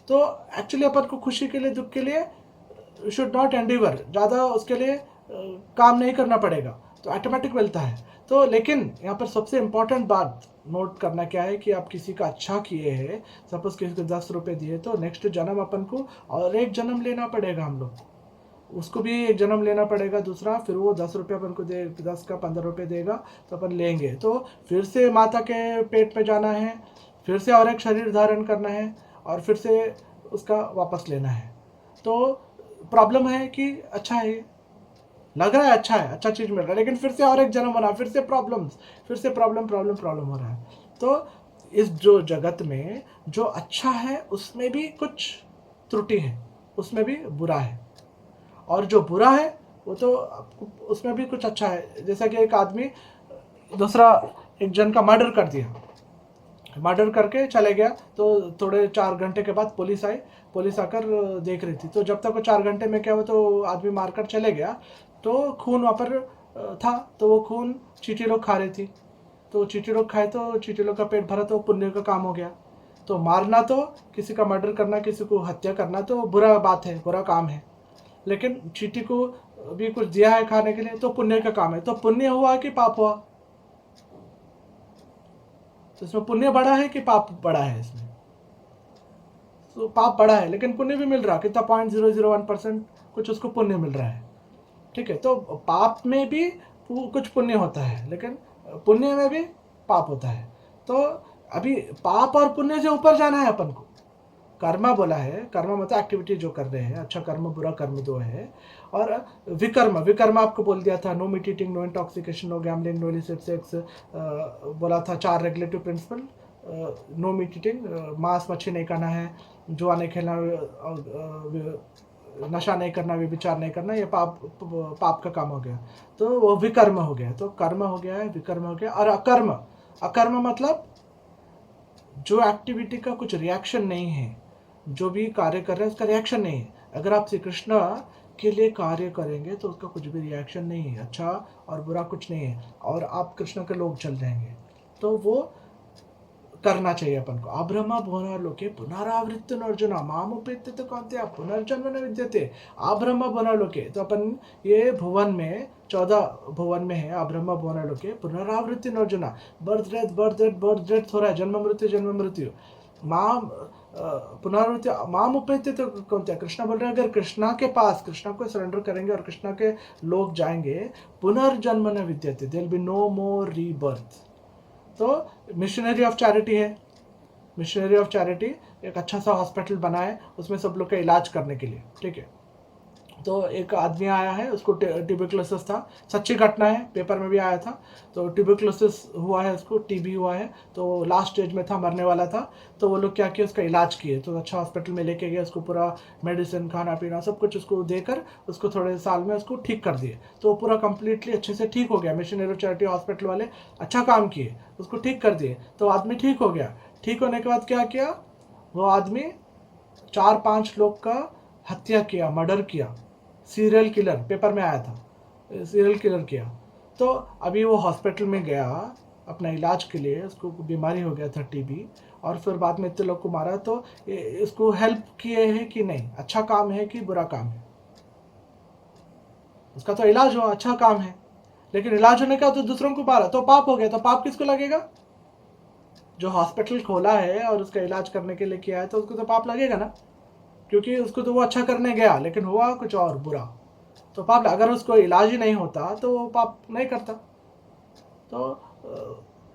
A: तो एक्चुअली अपन को खुशी के लिए, दुख के लिए शुड नॉट एंडिवर, ज़्यादा उसके लिए काम नहीं करना पड़ेगा, तो ऑटोमेटिक मिलता है। तो लेकिन यहाँ पर सबसे इम्पॉर्टेंट बात नोट करना क्या है कि आप किसी का अच्छा किए हैं, सपोज किसी को 10 रुपये दिए, तो नेक्स्ट जन्म अपन को और एक जन्म लेना पड़ेगा, हम लोग उसको भी एक जन्म लेना पड़ेगा दूसरा, फिर वो 10 रुपये अपन को दे, 10 का 15 रुपये देगा, तो अपन लेंगे, तो फिर से माता के पेट पे जाना है, फिर से और एक शरीर धारण करना है, और फिर से उसका वापस लेना है। तो प्रॉब्लम है कि अच्छा है, लग रहा है अच्छा है, अच्छा चीज़ मिल रहा है, लेकिन फिर से और एक जन्म बना, फिर से प्रॉब्लम्स, फिर से प्रॉब्लम प्रॉब्लम प्रॉब्लम हो रहा है। तो इस जो जगत में जो अच्छा है उसमें भी कुछ त्रुटि है, उसमें भी बुरा है, और जो बुरा है वो तो उसमें भी कुछ अच्छा है। जैसा कि एक आदमी दूसरा एक जन का मर्डर कर दिया, मर्डर करके चले गया, तो थोड़े 4 घंटे के बाद पुलिस आई, पुलिस आकर देख रही थी, तो जब तक वो 4 घंटे में क्या हुआ, तो आदमी मारकर चले गया, तो खून वहाँ पर था, तो वो खून चींटी लोग खा रही थी, तो चींटी लोग खाए, तो चींटी लोग का पेट भरा, तो पुण्य का काम हो गया। तो मारना, तो किसी का मर्डर करना, किसी को हत्या करना तो बुरा बात है, बुरा काम है, लेकिन चींटी को भी कुछ दिया है खाने के लिए, तो पुण्य का काम है। तो पुण्य हुआ कि पाप हुआ? तो इसमें पुण्य बड़ा है कि पाप बड़ा है? इसमें तो पाप बड़ा है, लेकिन पुण्य भी मिल रहा, कितना 0.001% कुछ उसको पुण्य मिल रहा है, ठीक है। तो पाप में भी कुछ पुण्य होता है, लेकिन पुण्य में भी पाप होता है। तो अभी पाप और पुण्य से ऊपर जाना है अपन को। कर्मा बोला है, कर्म मतलब एक्टिविटी जो कर रहे हैं, अच्छा कर्म बुरा कर्म दो है। और विकर्म, विकर्म आपको बोल दिया था, no meat eating, no intoxication, no gambling, no illicit sex, बोला था 4 regulative principle. No meat eating, मांस मच्छी नहीं खाना है, जुआ नहीं खेलना, नशा नहीं करना, व्यभिचार नहीं करना, ये पाप का काम हो गया, तो वो विकर्म हो गया। तो कर्म हो गया है, विकर्म हो गया। और अकर्म, अकर्म मतलब जो एक्टिविटी का कुछ रिएक्शन नहीं है, जो भी कार्य कर रहे हैं उसका रिएक्शन नहीं है। अगर आप श्री कृष्ण के लिए कार्य करेंगे तो उसका कुछ भी रिएक्शन नहीं है, अच्छा और बुरा कुछ नहीं है, और आप कृष्ण के लोग चल जाएंगे, तो वो करना चाहिए अपन को। अब्रह्म भुवन लोके पुनरावृत्ति अर्जुन मामुपेत्य तो कौन्तेय पुनर्जन्म न विद्यते। अब्रह्म भुवन लोके, तो अपन ये भुवन में 14 भुवन में है, अब्रह्म भुवन लोके पुनरावृत्ति Arjun, birth death birth death birth death हो रहा है, जन्म मृत्यु माम पुनरावृत्ति माम उपेत्य तो कौन्तेय। कृष्णा बोल रहे हैं, अगर कृष्णा के पास, कृष्णा को सरेंडर करेंगे और कृष्णा के लोग जाएंगे, पुनर्जन्म न विद्यते, there will be no more rebirth. तो मिशनरी ऑफ चैरिटी है, मिशनरी ऑफ चैरिटी एक अच्छा सा हॉस्पिटल बनाए, उसमें सब लोग का इलाज करने के लिए, ठीक है। तो एक आदमी आया है, उसको ट्यूबरकुलोसिस था, सच्ची घटना है, पेपर में भी आया था। तो ट्यूबरकुलोसिस हुआ है, उसको टीबी हुआ है, तो लास्ट स्टेज में था, मरने वाला था। तो वो लोग क्या किए, उसका इलाज किए, तो अच्छा हॉस्पिटल में लेके गए, उसको पूरा मेडिसिन, खाना पीना सब कुछ उसको देकर उसको थोड़े साल में उसको ठीक कर दिए। तो वो पूरा कंप्लीटली अच्छे से ठीक हो गया। मिशनरी चैरिटी हॉस्पिटल वाले अच्छा काम किए, उसको ठीक कर दिए, तो आदमी ठीक हो गया। ठीक होने के बाद क्या किया, वो आदमी 4-5 लोग का हत्या किया, मर्डर किया, सीरियल किलर, पेपर में आया था, सीरियल किलर किया। तो अभी वो हॉस्पिटल में गया, अपना इलाज के लिए, उसको बीमारी हो गया था टीबी, और फिर बाद में इतने लोग को मारा, तो इसको हेल्प किए हैं कि नहीं? अच्छा काम है कि बुरा काम है? उसका तो इलाज हो, अच्छा काम है, लेकिन इलाज होने का तो दूसरों को मारा, तो पाप हो गया। तो पाप किसको लगेगा? जो हॉस्पिटल खोला है और उसका इलाज करने के लिए किया है, तो उसको तो पाप लगेगा ना, क्योंकि उसको तो वो अच्छा करने गया, लेकिन हुआ कुछ और बुरा, तो पाप। अगर उसको इलाज ही नहीं होता तो वो पाप नहीं करता।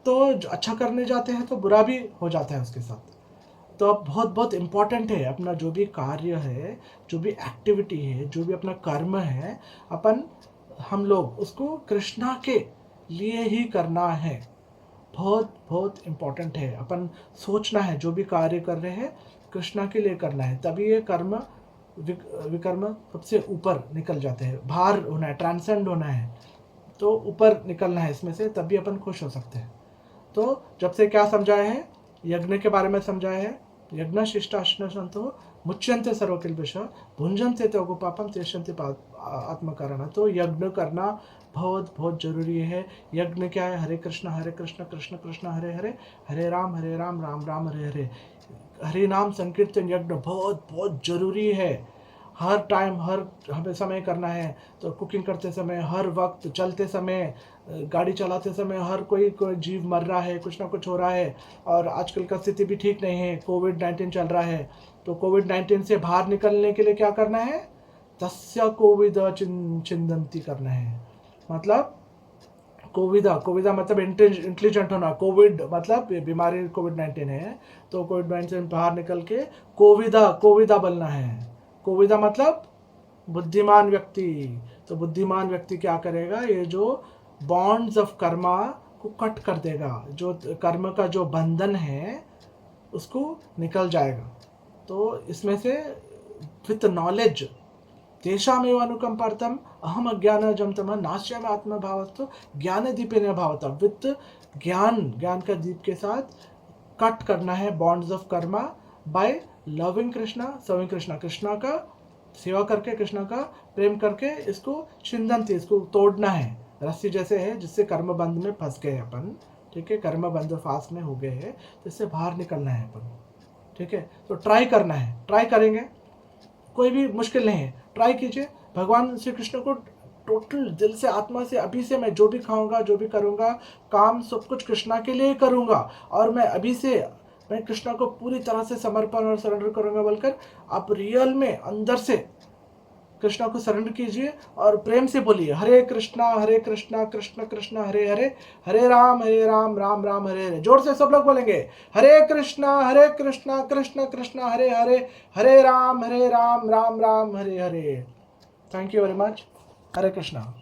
A: तो अच्छा करने जाते हैं तो बुरा भी हो जाता है उसके साथ। तो अब बहुत बहुत इम्पोर्टेंट है, अपना जो भी कार्य है, जो भी एक्टिविटी है, जो भी अपना कर्म है, अपन हम लोग उसको कृष्णा के लिए ही करना है। बहुत बहुत इम्पोर्टेंट है। अपन सोचना है जो भी कार्य कर रहे हैं कृष्णा के लिए करना है, तभी ये कर्म विकर्म सबसे ऊपर निकल जाते हैं। बाहर होना है, ट्रांसेंड होना है, तो ऊपर निकलना है इसमें से, तभी अपन खुश हो सकते हैं। तो जब से क्या समझाया है? यज्ञ के बारे में समझाया है। यज्ञ शिष्टाश्न संतो मुच्यंते सर्वकिल्बिष भुंजन्ते तो पापम तेषन्ते आत्मकारण। तो यज्ञ करना बहुत बहुत जरूरी है। यज्ञ क्या है? हरे कृष्ण कृष्ण कृष्ण हरे हरे, हरे राम राम राम हरे हरे। हरे नाम संकीर्तन यज्ञ बहुत बहुत जरूरी है। हर टाइम, हर हमें समय करना है। तो कुकिंग करते समय, हर वक्त, चलते समय, गाड़ी चलाते समय, हर कोई जीव मर रहा है, कुछ ना कुछ हो रहा है। और आजकल का स्थिति भी ठीक नहीं है, कोविड-19 चल रहा है। तो कोविड-19 से बाहर निकलने के लिए क्या करना है? तस्य कोविद चिंदंती करना है। मतलब कोविदा मतलब इंटेलिजेंट होना। कोविड मतलब बीमारी कोविड-19 है, तो कोविड-19 से बाहर निकल के कोविदा बनना है। कोविदा मतलब बुद्धिमान व्यक्ति। तो बुद्धिमान व्यक्ति क्या करेगा? ये जो बॉन्ड्स ऑफ कर्मा को कट कर देगा, जो कर्म का जो बंधन है उसको निकल जाएगा। तो इसमें से विथ नॉलेज तेषामेव अनुकंपार्थम अहम अज्ञानजं तमः नाश्यामि आत्मभावस्तु ज्ञानदीपेन भावता। विथ ज्ञान का दीप के साथ कट करना है bonds of karma by loving Krishna, serving Krishna. Krishna का सेवा करके, कृष्णा का प्रेम करके इसको छिंदंती, इसको तोड़ना है। रस्सी जैसे है जिससे कर्म बंध में फंस गए अपन, ठीक है, कर्म बंध फास्ट में हो गए हैं, तो इससे बाहर निकलना है अपन, ठीक है। तो ट्राई करना है, ट्राई करेंगे, कोई भी मुश्किल नहीं है, ट्राई कीजिए। भगवान श्री कृष्ण को टोटल दिल से, आत्मा से, अभी से मैं जो भी खाऊंगा, जो भी करूंगा, काम सब कुछ कृष्णा के लिए ही करूंगा, और मैं अभी से मैं कृष्णा को पूरी तरह से समर्पण और सरेंडर करूंगा बोलकर आप रियल में अंदर से कृष्णा को सरेंडर कीजिए और प्रेम से बोलिए हरे कृष्णा कृष्ण कृष्ण हरे हरे, हरे राम राम राम हरे हरे। जोर से सब लोग बोलेंगे Hare Krishna Krishna Krishna Hare Hare, Hare Ram Ram Ram Hare Hare. Thank you very much. Hare Krishna.